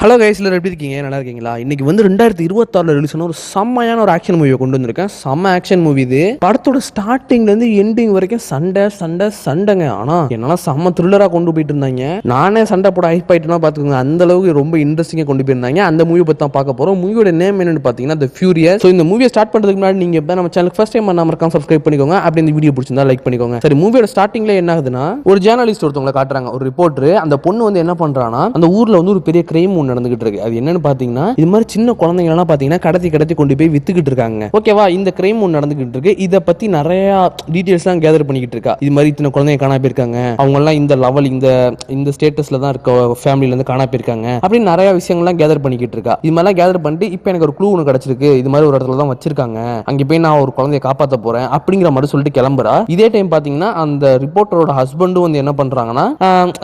Hello guys, எல்லாரும் எப்படி இருக்கீங்க? நல்லா இருக்கீங்களா? இன்னைக்கு வந்து 2026 ரிலீஸ் ஆன ஒரு செம்மையான ஒரு ஆக்ஷன் மூவியை கொண்டு வந்திருக்கேன். செம்ம ஆக்ஷன் மூவி இது. படத்தோட ஸ்டார்டிங்ல இருந்து எண்டிங் வரைக்கும் சண்டைங்க. ஆனா என்னால செம்ம த்ரில்லரா கொண்டு போயிட்டு இருந்தாங்க. நானே சண்டை போட ஹைப் ஆயிட்டேன்னா பாத்துக்கோங்க. அந்த அளவுக்கு ரொம்ப இன்ட்ரெஸ்டிங்கா கொண்டு போயிருந்தாங்க. அந்த மூவி பத்தி தான் பார்க்க போறோம். மூவியோட நேம் என்னன்னு பாத்தீங்கன்னா தி ஃபியூரியஸ். ஸோ இந்த மூவியை ஸ்டார்ட் பண்றதுக்கு முன்னாடி நீங்க இப்போ நம்ம சேனலுக்கு ஃபர்ஸ்ட் டைம் பண்ணாம இருக்காம சப்ஸ்கிரைப் பண்ணிக்கோங்க. அப்படி இந்த வீடியோ பிடிச்சிருந்தா லைக் பண்ணிக்கோங்க. சரி, மூவியோட ஸ்டார்டிங்ல என்ன ஆகுதுன்னா, ஒரு ஜேர்னலிஸ்ட் ஒருத்தவங்களை காட்டுறாங்க, ஒரு ரிப்போர்ட்டர். அந்த பொண்ணு வந்து என்ன பண்றான்னா, அந்த ஊர்ல வந்து ஒரு பெரிய கிரைம் ஒன்று நடந்துகிட்டு இருக்கு. அது என்னன்னு பாத்தீங்கன்னா, இது மாதிரி சின்ன குழந்தைங்க எல்லாம் பாத்தீங்கன்னா கடத்தி கொண்டு போய் வித்துக்கிட்டு இருக்காங்க. ஓகேவா? இந்த கிரைம் ஒன்று நடந்துகிட்டு இருக்கு. இத பத்தி நிறைய டீடைல்ஸ் எல்லாம் கேதர் பண்ணிக்கிட்டு இருக்கா. இது மாதிரி இத்தனை குழந்தைங்க காணா போயிருக்காங்க, அவங்க எல்லாம் இந்த லெவல் இந்த ஸ்டேட்டஸ்ல தான் இருக்க ஃபேமிலில இருந்து காணா போயிருக்காங்க அப்படின்னு நிறைய விஷயங்கள்லாம் கேதர் பண்ணிக்கிட்டு இருக்கா. இது மாதிரிலாம் கேதர் பண்ணிட்டு இப்போ எனக்கு ஒரு க்ளூ ஒன்று கிடைச்சிருக்கு, இது மாதிரி ஒரு இடத்துல தான் வச்சிருக்காங்க, அங்கே போய் நான் ஒரு குழந்தைய காப்பாற்ற போறேன் அப்படிங்கிற மாதிரி சொல்லிட்டு கிளம்புறா. இதே டைம் பாத்தீங்கன்னா அந்த ரிப்போர்ட்டரோட ஹஸ்பண்டும் வந்து என்ன பண்றாங்கன்னா,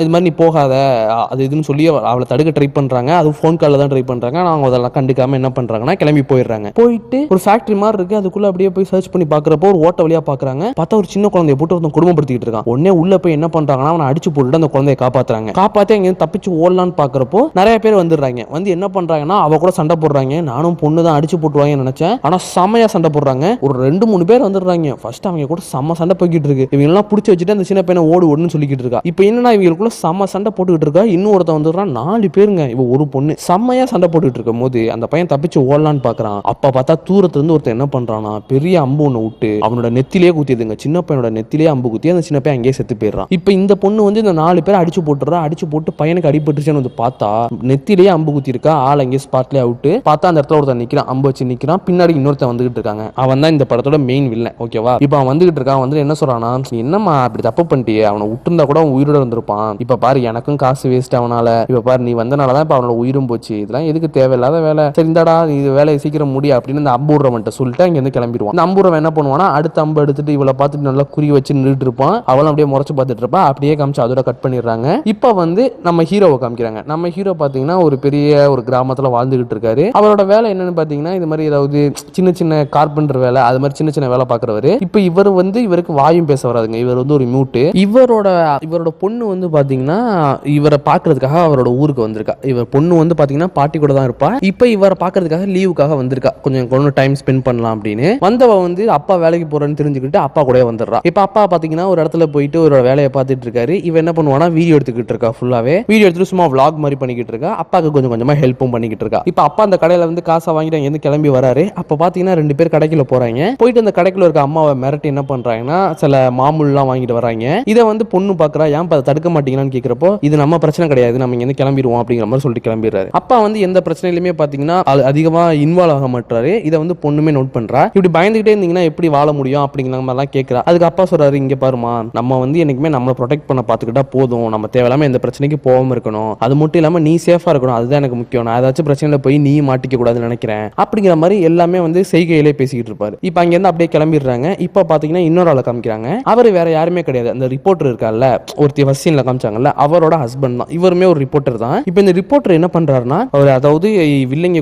இது மாதிரி நீ போகாத அது இதுன்னு சொல்லி அவளை தடுக்க ட்ரை பண்றாங்க. அது ஃபோன் கால்ல தான் ட்ரை பண்றாங்க. அவங்க அதெல்லாம் கண்டுக்காம என்ன பண்றாங்கன்னா கிளம்பி போயிடுறாங்க. போயிட்டு ஒரு ஃபேக்டரி மாதிரி இருக்கு, அதுக்குள்ள அப்படியே போய் சர்ச் பண்ணி பாக்குறப்போ ஒரு ஓட்ட வழியா பாக்குறாங்க. பார்த்தா ஒரு சின்ன குழந்தைய போட்டு ஒருத்தன் குடும்பப்படுத்திட்டு இருக்கான். உடனே உள்ள போய் என்ன பண்றாங்கன்னா அவனை அடிச்சு போட்டுட்டு அந்த குழந்தைய காப்பாத்துறாங்க. காப்பாத்தி அங்க தப்பிச்சு ஓடலான்னு பாக்குறப்போ நிறைய பேர் வந்துடுறாங்க. வந்து என்ன பண்றாங்கன்னா அவ கூட சண்டை போடுறாங்க. நானும் பொண்ணு தான் அடிச்சு போட்டுருவாங்கன்னு நினைச்சேன். ஆனா செமையா சண்டை போடுறாங்க. ஒரு 2-3 பேர் வந்துடுறாங்க. ஃபர்ஸ்ட் அவங்க கூட செம்ம சண்டை போய்கிட்டு இருக்கு. இவங்க எல்லாம் பிடிச்சி வச்சுட்டு அந்த சின்ன பையனை ஓடுன்னு சொல்லிக்கிட்டு இருக்கா. இப்போ என்னன்னா இவங்களுக்குள்ள செம்ம சண்டை போட்டுக்கிட்டு இருக்கா. இன்னும் ஒருத்தன் வந்துடுறான். 4 பேருங்க. இவ ஒரு பொண்ணு செம்மையா சண்டை போட்டுட்டு இருக்கும் போது அந்த பையன் தப்பிச்சு ஓடலான்னு பாக்குறான். அப்ப பார்த்தா தூரத்துல இருந்து ஒருத்தர் என்ன பண்றானா, பெரிய அம்பு ஒண்ணு விட்டு அவனோட நெத்திலேயே குத்திடுங்க. சின்ன பையனோட நெத்திலேயே அம்பு குத்தி அந்த சின்ன பையன் அங்கேயே செத்து போயிடுறான். இப்ப இந்த பொண்ணு வந்து இந்த 4 பேரை அடிச்சு போட்டுறா. அடிச்சு போட்டு பையனுக்கு அடிபட்டுச்சுன்னு வந்து பார்த்தா நெத்திலேயே அம்பு குத்தி இருக்கா. ஆள் அங்கேயே ஸ்பாட்லயே அவுட்டு. பார்த்தா அந்த இடத்துல ஒருத்தர் நிக்கிறான், அம்பு வச்சு நிக்கிறான். பின்னாடி இன்னொருத்தன் வந்துகிட்டு இருக்காங்க. அவன் தான் இந்த படத்தோட மெயின் வில்லன். ஓகேவா? இப்ப அவன் வந்துகிட்டு இருக்கான். வந்து என்ன சொல்றானா, என்னம்மா அப்படி தப்பு பண்ணிட்டியே, அவனை விட்டுருந்தா கூட அவன் உயிரோட இருந்திருப்பான். இப்ப பாரு எனக்கும் காசு வேஸ்ட் அவனால. இப்ப பாரு நீ வந்தனாலதான் இப்ப அவனோட உயிரும் போச்சு. இதெல்லாம் எதுக்கு தேவையில்லாத வேலை. சரி இந்தாடா இது வேலையை சீக்கிரம் முடி அப்படின்னு இந்த அம்பூர்வன்ட்ட சொல்லிட்டு அங்க இருந்து கிளம்பிடுவான். இந்த அம்பூர்வன் என்ன பண்ணுவானா, அடுத்த அம்பு எடுத்துட்டு இவளை பார்த்துட்டு நல்லா குறி வச்சு நின்றுட்டு இருப்பான். அவளும் அப்படியே முறைச்சு பார்த்துட்டு இருப்பா. அப்படியே காமிச்சு அதோட கட் பண்ணிடுறாங்க. இப்ப வந்து நம்ம ஹீரோவை காமிக்கிறாங்க. நம்ம ஹீரோ பாத்தீங்கன்னா ஒரு பெரிய ஒரு கிராமத்துல வாழ்ந்துகிட்டு இருக்காரு. அவரோட வேலை என்னன்னு பாத்தீங்கன்னா இது மாதிரி ஏதாவது சின்ன சின்ன கார்பெண்டர் வேலை, அது மாதிரி சின்ன சின்ன வேலை பாக்குறவரு. இப்ப இவர் வந்து இவருக்கு வாயும் பேச வராதுங்க. இவர் வந்து ஒரு மியூட். இவரோட பொண்ணு வந்து பாத்தீங்கன்னா இவரை பாக்குறதுக்காக அவரோட ஊருக்கு வந்திருக்கா. இவர் பொண்ணு வந்து பாத்தீங்கன்னா பாட்டி கூட தான் இருப்பா. இப்ப இவரை பாக்குறதுக்காக லீவுக்காக வந்திருக்கா. கொஞ்சம் டைம் ஸ்பெண்ட் பண்ணலாம் அப்படின்னு வந்தவ வந்து அப்பா வேலைக்கு போறேன்னு தெரிஞ்சுக்கிட்டு அப்பா கூட வந்துடுறா. இப்ப அப்பா பாத்தீங்கன்னா ஒரு இடத்துல போயிட்டு ஒரு வேலையை பார்த்துட்டு இருக்காரு. இவ என்ன பண்ணுவானா வீடியோ எடுத்துக்கிட்டு இருக்கா. ஃபுல்லாவே வீடியோ எடுத்துட்டு சும்மா vlog மாதிரி பண்ணிக்கிட்டு இருக்கா. அப்பாக்கு கொஞ்சம் கொஞ்சமா ஹெல்ப்பும் பண்ணிக்கிட்டு இருக்கா. இப்ப அப்பா அந்த கடையில வந்து காசை வாங்கிட்டு அங்க இருந்து கிளம்பி வராரு. அப்ப பாத்தீங்கன்னா 2 பேர் கடைக்குள்ள போறாங்க. போயிட்டு அந்த கடைக்குள்ள இருக்க அம்மாவை மிரட்டி என்ன பண்றாங்கன்னா சில மாமூல்லாம் வாங்கிட்டு வராங்க. இதை வந்து பொண்ணு பாக்குறா. ஏன் தடுக்க மாட்டீங்கன்னு கேக்குறப்போ இது நம்ம பிரச்சனை கிடையாது, நம்ம இங்க இருந்து கிளம்பிடுவோம் அப்படிங்கிற மாதிரி சொல்லிட்டு கிளம்பிடுறாரு. அப்பா வந்து எந்த பிரச்சனையிலுமே பாத்தீங்கன்னா அதிகமா இன்வால்வ் ஆக மாட்டாரு. இதை வந்து பொண்ணுமே நோட் பண்றா. இப்படி பயந்துகிட்டே இருந்தீங்கன்னா எப்படி வாழ முடியும் அப்படிங்கிற மாதிரிலாம் கேட்கிறா. அதுக்கு அப்பா சொல்றாரு, இங்க பாருமா, நம்ம வந்து என்னைக்குமே நம்மளை ப்ரொடெக்ட் பண்ண பாத்துக்கிட்டா போதும், நம்ம தேவையில்லாம எந்த பிரச்சனைக்கு போகாம இருக்கணும், அது மட்டும் இல்லாம நீ சேஃபா இருக்கணும், அதுதான் எனக்கு முக்கியம், நான் ஏதாச்சும் பிரச்சனையில போய் நீ மாட்டிக்க கூடாதுன்னு நினைக்கிறேன் அப்படிங்கிற மாதிரி எல்லாமே வந்து செய்கையிலே பேசிக்கிட்டு இருப்பாரு. இப்ப அங்க இருந்து அப்படியே கிளம்பிடுறாங்க. இப்ப பாத்தீங்கன்னா இன்னொரு ஆளை காமிக்கிறாங்க. அவர் வேற யாருமே கிடையாது, அந்த ரிப்போர்ட்டர் இருக்கார்ல, ஒருத்தி வசீன்ல காமிச்சாங்கல்ல, அவரோட ஹஸ்பண்ட் தான். இவருமே ஒரு ரிப்போர்ட்டர் தான். இப்ப இந்த ரிப்போர்ட்டர் என்ன பண்றாருன்னா, அவர் அதாவது வில்லைங்க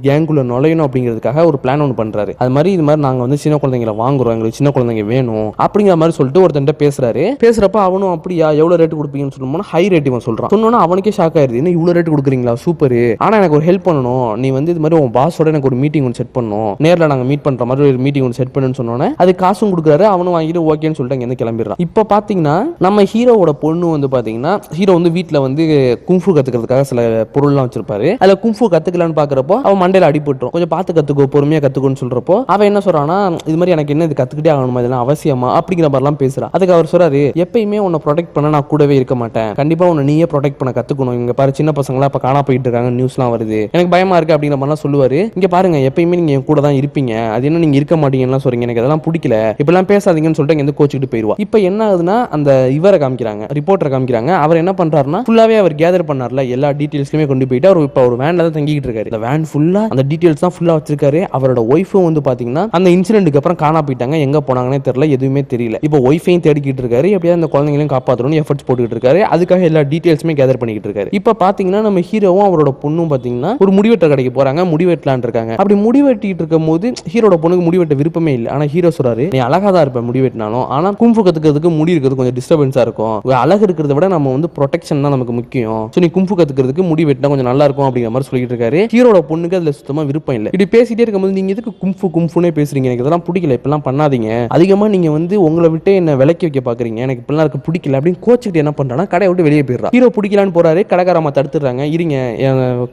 கேங்குள்ள நுழையணும் அப்படிங்கிறதுக்காக ஒரு பிளான் ஒன்று பண்றாரு. அது மாதிரி இது மாதிரி நாங்க வந்து சின்ன குழந்தைங்களை வாங்குறோம், எங்களுக்கு சின்ன குழந்தைங்க வேணும் அப்படிங்கிற மாதிரி சொல்லிட்டு ஒருத்தன் பேசுறாரு. பேசுறப்ப அவனும் அப்படியா எவ்வளவு ரேட் கொடுப்பீங்கன்னு சொன்னோம்னா ஹை ரேட் இவன் சொல்றான். சொன்னோன்னா அவனுக்கே ஷாக் ஆயிருது, என்ன இவ்வளவு ரேட் கொடுக்குறீங்களா, சூப்பர், ஆனா எனக்கு ஒரு ஹெல்ப் பண்ணணும், நீ வந்து இது மாதிரி உன் பாஸோட எனக்கு ஒரு மீட்டிங் ஒன்று செட் பண்ணணும், நேரில் நாங்க மீட் பண்ற மாதிரி ஒரு மீட்டிங் ஒன்று செட் பண்ணுன்னு சொன்னோன்னே அது காசும் கொடுக்குறாரு. அவனும் வாங்கிட்டு ஓகேன்னு சொல்லிட்டு அங்க இருந்து கிளம்பிடுறான். இப்ப பாத்தீங்கன்னா நம்ம ஹீரோவோட பொண்ணு வந்து பாத்தீங்கன்னா ஹீரோ வந்து வீட்டுல வந்து குங்ஃபு கத்துக்கிறதுக்காக சில பொருள்லாம் வச்சிருப்பாரு. அதுல குங்ஃபு கத்துக்கலான்னு பாக்குறப்போ அவன் மண்டையில அடிபட்டுரும். கொஞ்சம் பார்த்து கத்துக்கோ, பொறுமையா கத்துக்கோன்னு சொல்றப்போ அவன் என்ன சொல்றானா, இது மாதிரி எனக்கு என்ன இது கத்துக்கிட்டே ஆகணுமா, இதெல்லாம் அவசியமா அப்படிங்கிற மாதிரிலாம் பேசுறா. அதுக்கு அவர் சொல்றாரு, எப்பயுமே உன்னை ப்ரொடெக்ட் பண்ண நான் கூடவே இருக்க மாட்டேன், கண்டிப்பா உன்னை நீயே ப்ரொடெக்ட் பண்ண கத்துக்கணும், இங்க பாரு சின்ன பசங்களா இப்ப காணா போயிட்டு இருக்காங்க, நியூஸ்லாம் வருது, எனக்கு பயமா இருக்கு அப்படிங்கிற மாதிரிலாம் சொல்லுவாரு. இங்க பாருங்க எப்பயுமே நீங்க என் கூட தான் இருப்பீங்க, அது என்ன நீங்க இருக்க மாட்டீங்கன்னு சொல்றீங்க, எனக்கு அதெல்லாம் பிடிக்கல, இப்பெல்லாம் பேசாதீங்கன்னு சொல்லிட்டு இங்க கோச்சிட்டு போயிருவா. இப்ப என்ன ஆகுதுன்னா அந்த இவரை காமிக்கிறாங்க, ரிப்போர்ட்டரை காமிக்கிறாங்க. அவர் என்ன பண்றாருன்னா ஃபுல்லாவே அவர் கேதர் பண்ணார்ல எல்லா டீடைல்ஸ்லயுமே கொண்டு போயிட்டு அவர் இப்ப ஒரு வேன்ல தான் தங்கிட்டு இருக்காரு. இந்த வேன் ஃபுல்லா அந்த டீடைல்ஸ் தான் ஃபுல்லா வச்சிருக்காரு. அவரோட ஒய்ஃபும் வந்து பாத்தீங்கன்னா அந்த இன்சிடென்ட்க்கு அப்புறம் காணா போயிட்டாங்க, எங்க போனாங்கன்னே தெரியல, எதுவுமே தெரியல. இப்போ ஒய்ஃபையும் தேடிக்கிட்டு இருக்காரு, எப்படியாவது அந்த குழந்தைங்களையும் காப்பாற்றணும்னு எஃபர்ட்ஸ் போட்டுக்கிட்டு இருக்காரு. அதுக்காக எல்லா டீடைல்ஸுமே கேதர் பண்ணிக்கிட்டு இருக்காரு. இப்ப பாத்தீங்கன்னா நம்ம ஹீரோவும் அவரோட பொண்ணும் பாத்தீங்கன்னா ஒரு முடிவெட்ட கடைக்கு போறாங்க, முடிவெட்டலான் இருக்காங்க. அப்படி முடிவெட்டிட்டு இருக்கும் போது ஹீரோட பொண்ணுக்கு முடிவெட்ட விருப்பமே இல்லை. ஆனா ஹீரோ சொல்றாரு, நீ அழகா தான் இருப்ப முடிவெட்டினாலும், ஆனா குங்ஃபு கத்துக்கிறதுக்கு முடி இருக்கிறது கொஞ்சம் டிஸ்டர்பன்ஸா இருக்கும், அழகு இருக்கிறத விட நம்ம வந்து ப்ரொடெக்ஷன் தான் நமக்கு முக்கியம், நீ குங்ஃபு கத்துக்கிறதுக்கு முடி வெட்டினா கொஞ்சம் நல்லா இருக்கும் அப்படிங்கிற மாதிரி சொல்லிட்டு இருக்காரு. ஹீரோட பொண்ணுக்கு அதுல சுத்தமா விருப்பம் இல்ல. இப்படி பேசிட்டே இருக்கும்போது நீங்க எதுக்கு கும்ஃபுனே பேசுறீங்க, எனக்கு இதெல்லாம் பிடிக்கல, இப்பெல்லாம் பண்ணாதீங்க, அதிகமா நீங்க வந்து உங்களை விட்டு என்ன விலக்கி வைக்க பாக்குறீங்க, எனக்கு இப்பெல்லாம் இருக்க பிடிக்கல அப்படின்னு கோச்சுக்கிட்டு என்ன பண்றானா கடையை விட்டு வெளியே போயிடுறா. ஹீரோ பிடிக்கலான்னு போறாரு, கடைக்காரமா தடுத்துறாங்க. இருங்க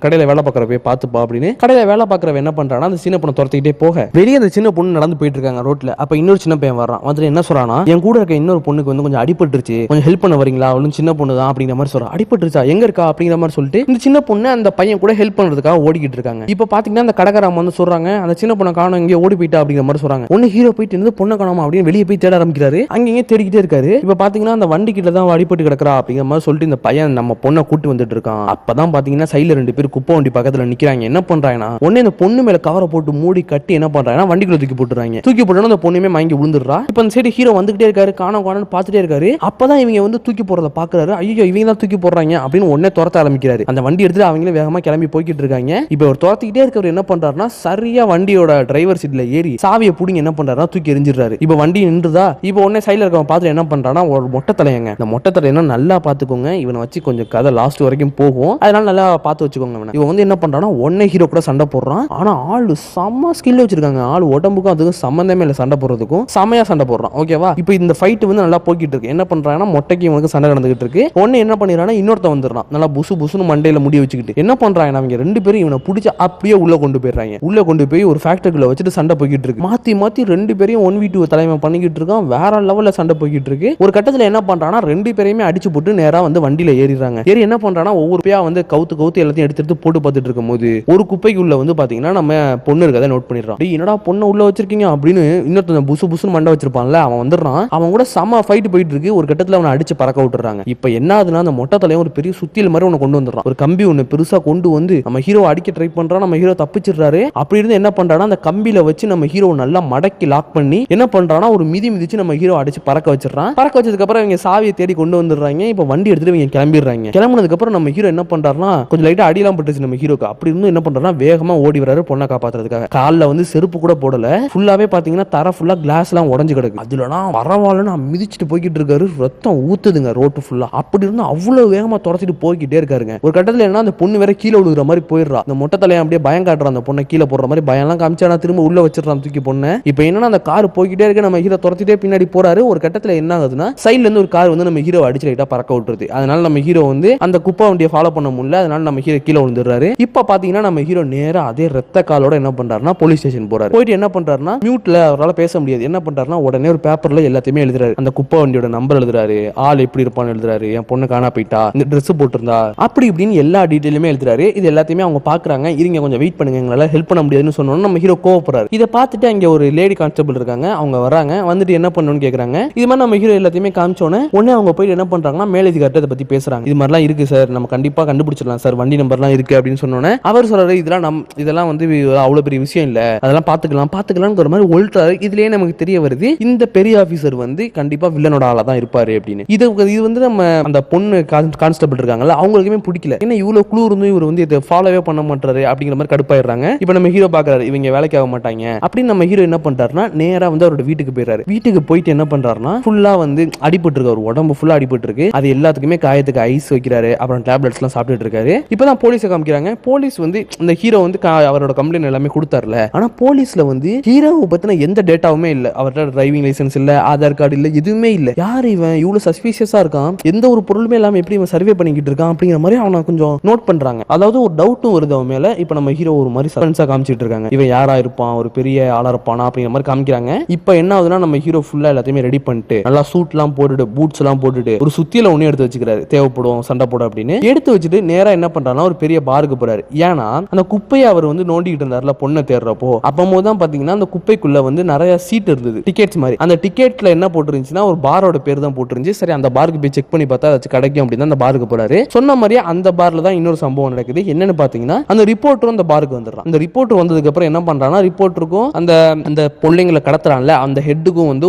கடையில வேலை பார்க்கறப்ப பாத்துப்பா அப்படின்னு. கடையில வேலை பார்க்கறவ என்ன பண்றானா அந்த சின்ன பொண்ணை துரத்திக்கிட்டே போக வெளியே அந்த சின்ன பொண்ணு நடந்து போயிட்டு இருக்காங்க ரோட்ல. அப்ப இன்னொரு சின்ன பையன் வர்றான். வந்துட்டு என்ன சொல்றானா, என் கூட இருக்க இன்னொரு பொண்ணுக்கு வந்து கொஞ்சம் அடிபட்டுருச்சு, கொஞ்சம் ஹெல்ப் பண்ண வரீங்களா, அவளும் சின்ன பொண்ணு தான் அப்படிங்கிற மாதிரி சொல்றான். அடிபட்டுருச்சா, எங்க இருக்கா அப்படிங்கிற மாதிரி சொல்லிட்டு இந்த சின்ன பொண்ணு அந்த பையன் கூட ஹெல்ப் பண்றதுக்காக ஓடிக்கிட்டு இருக்காங்க. இப்ப பாத்தீங்கன்னா அந்த கடைக்காரமா வந்து சொல்றாங்க அந்த சின்ன பொண்ணை காணோம், இங்கே ஓடி போயிட்டா அப்படிங்கிற மாதிரி சொல்றாங்க. ஒன்னு ஹீரோ போயிட்டு இருந்து பொண்ணை காணோமா அப்படின்னு வெளியே போய் தேட ஆரம்பிக்கிறாரு. அங்கேயே தேடிக்கிட்டே இருக்காரு. இப்ப பாத்தீங்கன்னா அந்த வண்டி கிட்ட தான் அடிபட்டு கிடக்குறா அப்படிங்கிற மாதிரி சொல்லிட்டு இந்த பையன் நம்ம பொண்ணை கூட்டி வந்துட்டு இருக்கான். அப்பதான் பாத்தீங்கன்னா சைடுல 2 பேர் குப்பை வண்டி பக்கத்துல நிக்கிறாங்க. என்ன பண்றாங்கன்னா ஒண்ணு இந்த பொண்ணு மேல கவரை போட்டு மூடி கட்டி என்ன பண்றாங்கன்னா வண்டிக்குள்ள தூக்கி போட்டுறாங்க. தூக்கி போட்டோன்னா அந்த பொண்ணுமே மயங்கி விழுந்துடுறா. இப்ப அந்த சைடு ஹீரோ வந்துகிட்டே இருக்காரு, காணோம்னு பாத்துட்டே இருக்காரு. அப்பதான் இவங்க வந்து தூக்கி போறத பாக்குறாரு. ஐயோ இவங்க தான் தூக்கி போடுறாங்க அப்படின்னு உடனே துரத்த ஆரம்பிக்கிறாரு. அந்த வண்டி எடுத்துட்டு அவங்களே வேகமா கிளம்பி போய்கிட்டு இருக்காங்க. இப்ப ஒரு துரத்திக்கிட்டே இருக்கவர் என்ன பண்றாருன்னா சரியா வண்டியோட டிரைவர் சீட்ல ஏறி சாவியை புடிங்க என்ன பண்றாருன்னா தூக்கி எரிஞ்சிடுறாரு. இப்ப வண்டி நின்றுதா. இப்ப உடனே சைடுல இருக்கவன் பார்த்து என்ன பண்றான்னா ஒரு மொட்டை தலையங்க, இந்த மொட்டை தலையனா நல்லா பாத்துக்கோங்க, இவனை வச்சு கொஞ்சம் கதை லாஸ்ட் வரைக்கும் போகும், அதனால நல்லா பார்த்து வச்சுக்கோங்க. இவன் வந்து என்ன பண்றான்னா உடனே ஹீரோ கூட சண்டை போடுறான். ஆனா ஆளு செம்ம ஸ்கில் வச்சிருக்காங்க. ஆளு உடம்புக்கும் அதுக்கும் சம்பந்தமே இல்லை, சண்டை போடுறதுக்கும் செமையா சண்டை போடுறான். ஓகேவா. இப்போ இந்த ஃபைட் வந்து நல்லா போய்கிட்டு இருக்கு. என்ன பண்றாங்கன்னா மொட்டைக்கு இவனுக்கு சண்டை நடந்துகிட்டு இருக்கு. ஒன்னு என்ன பண்ணிடுறான்னா இன்னொருத்த வந்துடுறான் நல்லா புசு புசுன்னு மண்டையில முடி வச்சுக்கிட்டு. என்ன பண்றாங்க அவங்க 2 பேரும் இவனை பிடிச்சி அப்படியே உள்ள கொண்டு போயிடுறாங்க. உள்ள கொண்டு போய் ஒரு ஃபேக்டரிக்குள்ள வச்சுட்டு சண்டை போய்கிட்டு இருக்கு. மாத்தி மாத்தி 2 பேரையும் 1v2 தலைமை பண்ணிக்கிட்டு இருக்கான். வேற லெவல்ல சண்டை போய்கிட்டு இருக்கு. ஒரு கட்டத்துல என்ன பண்றானா 2 பேரையுமே அடிச்சு போட்டு நேரா வந்து வண்டியில ஏறிடுறாங்க. ஏறி என்ன பண்றானா ஒவ்வொரு பேயா வந்து கவுத்து எல்லாத்தையும் எடுத்து போட்டு பார்த்துட்டு இருக்கும்போது ஒரு குப்பைக்குள்ள வந்து பாத்தீங்கன்னா நம்ம பொண்ணு இருக்கதை நோட் பண்ணிடுறான். என்னடா பொண்ணை உள்ள வச்சிருக்கீங்க அப்படின்னு இன்னொருத்த புசு புசுன்னு மண்டை வச்சிருப்பான்ல அவன் வந்துடுறான். அவன் கூட செம ஃபைட் போயிட்டு இருக்கு. ஒரு கட்டத்துல அவனை அடிச்சு பறக்க விட்டுறாங்க. இப்ப என்ன ஆகுதுன்னா அந்த மொட்டை தலையும் ஒரு பெரிய சுத்தியல் மாதிரி ஒன்று கொண்டு வந்துடுறான். ஒரு கம்பி ஒன்று பெருசா கொண்டு வந்து நம்ம ஹீரோ அடிக்க ட்ரை பண்றான். நம்ம ஹீரோ தப்பிச்சிடுறாரு. அப்படி இருந்து என்ன பண்றானா அந்த கம்பியில வச்சு நம்ம ஹீரோ நல்லா மடக்கி லாக் பண்ணி என்ன பண்றானா ஒரு மிதிச்சு நம்ம ஹீரோ அடிச்சு பறக்க வச்சிடறான். பறக்க வச்சதுக்கு அப்புறம் இவங்க சாவியை தேடி கொண்டு வந்துடுறாங்க. இப்ப வண்டி எடுத்துட்டு இவங்க கிளம்பிடுறாங்க. கிளம்புனதுக்கு அப்புறம் நம்ம ஹீரோ என்ன பண்றாருன்னா கொஞ்சம் லைட்டா அடியெல்லாம் பட்டுச்சு நம்ம ஹீரோக்கு. அப்படி இருந்து என்ன பண்றாருன்னா வேகமா ஓடி வராரு பொண்ணை காப்பாத்துறதுக்காக. காலில் வந்து செருப்பு கூட போடல. ஃபுல்லாவே பாத்தீங்கன்னா தர ஃபுல்லா கிளாஸ் எல்லாம் உடஞ்சு கிடக்கு. அதுலனா பரவாயில்லன்னு மிதிச்சுட்டு போய்கிட்டு இருக்காரு. ரத்தம் ஊத்துதுங்க ரோட்டு ஃபுல்லா. அப்படி இருந்து அவ்வளவு வேகமா துரத்திட்டு போய்கிட்டே இருக்காருங்க. ஒரு கட்டத்துல என்ன அந்த பொண்ணு வேற கீழே விழுகிற மாதிரி போயிடுறா. அந்த மொட்டை தலையை அப்படியே பயம் காட்டுறான். அந்த பொண்ணை கீழே போடுற மாதிரி பயம் எல்லாம் காமிச்சா திரும்ப உள்ள வச்சிடறான் தூக்கி பொண்ணு. இப்போ என்னன்னா அந்த கார் போய்கிட்டே இருக்கு. நம்ம ஹீரோ துரத்திட்டே பின்னாடி போறாரு. ஒரு கட்டத்துல என்ன ஆகுதுன்னா சைட்ல இருந்து ஒரு கார் வந்து நம்ம ஹீரோ அடிச்சு லைட்டா பறக்க விட்டுருது. அதனால நம்ம ஹீரோ வந்து அந்த குப்பை வண்டியை ஃபாலோ பண்ண முடியல. அதனால நம்ம ஹீரோ கீழே விழுந்துடுறாரு. இப்ப பாத்தீங்கன்னா நம்ம ஹீரோ நேரா அதே ரத்த காலோட என்ன பண்றாருன்னா போலீஸ் ஸ்டேஷன் போறாரு. போயிட்டு என்ன பண்றாருன்னா மியூட்ல அவரால் பேச முடியாது. என்ன பண்றாருன்னா உடனே ஒரு பேப்பர்ல எல்லாத்தையுமே எழுதுறாரு. அந்த குப்பை வண்டியோட நம்பர் எழுதுறாரு, ஆள் எப்படி இருப்பான்னு எழுதுறாரு, என் பொண்ணு காணா போயிட்டா, இந்த ட்ரெஸ் போட்டிருந்தா, அப்படி இப்படின்னு எல்லா டீடைலுமே எழுதுறாரு. இது எல்லாத்தையுமே அவங்க பாக்குறாங்க. இருங்க கொஞ்சம் வெயிட் பண்ணுங்க, எங்களால ஹெல்ப் பண்ண முடியாதுன்னு சொன்னோம். நம்ம ஹீரோ கோவப்படுறாரு. இதை பார்த்துட்டு அங்க ஒரு லேடி கான்ஸ்டபிள் இருக்காங்க. அவங்க வராங்க. வந்துட்டு என்ன பண்ணணும்னு கேக்குறாங்க. இது மாதிரி நம்ம ஹீரோ எல்லாத்தையுமே காமிச்சோன்னே உடனே அவங்க போய் என்ன பண்றாங்கன்னா மேலதிகாரிட்ட இதை பத்தி பேசுறாங்க. இது மாதிரிலாம் இருக்கு சார், நம்ம கண்டிப்பா கண்டுபிடிச்சிடலாம் சார், வண்டி நம்பர்லாம் இருக்கு அப்படின்னு சொன்னோன்னே அவர் சொல்றாரு இதெல்லாம் வந்து அவ்வளவு பெரிய விஷயம் இல்ல, அதெல்லாம் பாத்துக்கலாம் ஒரு மாதிரி ஒல்றாரு. இதுலயே நமக்கு தெரிய வருது இந்த பெரிய ஆபீசர் வந்து கண்டிப்பா வில்லனோட ஆளா தான் இருப்பாரு அப்படின்னு. இது வந்து நம்ம அந்த பொண்ணு கான்ஸ்டபிள் இருக்காங்கல்ல அவங்களுக்குமே பிடிக்கல. என்ன இவ்வளவு க்ளூ இருந்தும் இவர் வந்து இதை ஃபாலோவே பண்ண மாட்டாரு அப்படிங்கிற மாதிரி கடுப்பாயிடுறாங்க. இப்போ நம்ம ஹீரோ பாக்குறாரு இவங்க வேலைக்கு ஆக மாட்டாங்க அப்படின்னு. நம்ம ஹீரோ என்ன பண்றாருன்னா நேரா வந்து அவரோட வீட்டுக்கு போயிடுறாரு. வீட்டுக்கு போயிட்டு என்ன பண்றாருன்னா ஃபுல்லா வந்து அடிபட்டு இருக்கு, அவர் உடம்பு ஃபுல்லா அடிபட்டு இருக்கு. அது எல்லாத்துக்குமே காயத்துக்கு ஐஸ் வைக்கிறாரு. அப்புறம் டேப்லெட்ஸ் எல்லாம் சாப்பிட்டுட்டு இருக்காரு. இப்பதான் போலீஸை காமிக்கிறாங்க. போலீஸ் வந்து இந்த ஹீரோ வந்து அவரோட கம்ப்ளைண்ட் எல்லாமே கொடுத்தாருல. ஆனா போலீஸ்ல வந்து ஹீரோவை பத்தின எந்த டேட்டாவுமே இல்ல. அவர்கிட்ட டிரைவிங் லைசன்ஸ் இல்ல, ஆதார் கார்டு இல்ல, எதுவுமே இல்ல. யார் இவன் இவ்வளவு சஸ்பீஷியஸா இருக்கான், எந்த ஒரு பொருளுமே இல்லாம எப்படி இவன் சர்வே பண்ணிக்கிட்டு இருக்கான் அப்படிங்கிற மாதிரி அவனை கொஞ்சம் நோட் பண்றாங்க. அதாவது ஒரு டவுட்டும் வருது அவன் மேல. இப்ப நம்ம ஹீரோ ஒரு மாதிரி சஸ்பென்ஸா காமிச்சிட்டு இருக்காங்க. இவன் யாரா இருப்பான், ஒரு பெரிய ஆளா இருப்பானா அப்படிங்கிற மாதிரி காமிக்கிறாங்க. இப்ப என்ன ஆகுதுன்னா நம்ம ஹீரோ ஃபுல்லா எல்லாத்தையுமே ரெடி பண்ணிட்டு நல்லா சூட் எல்லாம் போட்டுட்டு பூட்ஸ் எல்லாம் போட்டுட்டு ஒரு சுத்தியில ஒண்ணு எடுத்து வச்சுக்கிறாரு. தேவைப்படும் சண்டை போட அப்படின்னு எடுத்து வச்சுட்டு நேரா என்ன பண்றாருன்னா ஒரு பெரிய பாருக்கு போறாரு. ஏன்னா அந்த குப்பையை அவர் வந்து நோண்டிக்கிட்டு இருந்தாருல பொண்ணை தேடுறப்போ அப்போதான் பாத்தீங்கன்னா அந்த குப்பைக்குள்ள வந்து நிறைய சீட் இருந்தது, டிக்கெட்ஸ் மாதிரி. அந்த டிக்கெட்ல என்ன போட்டுருந்துச்சுன்னா ஒரு பாரோட பேர் தான் போட்டுருந்துச்சு. சரி அந்த பாருக்கு போய் செக் பண்ணி பார்த்தா அது கிடைக்கும் அப்படின்னு அந்த பாருக்கு போறாரு. சொன்ன மாதிரியே அந்த பார்ல தான் இன்னொரு சம்பவம் நடக்குது. என்னன்னு பாத்தீங்கன்னா அந்த ரிப்போர்ட்டரும் அந்த பாருக்கு வந்துடுறான். அந்த ரிப்போர்ட்டர் வந்ததுக்கு அப்புறம் என்ன பண்றான்னா ரிப்போர்ட்டருக்கும் அந்த பிள்ளைங்களை கடத்துறான்ல அந்த ஹெட்டுக்கும் வந்து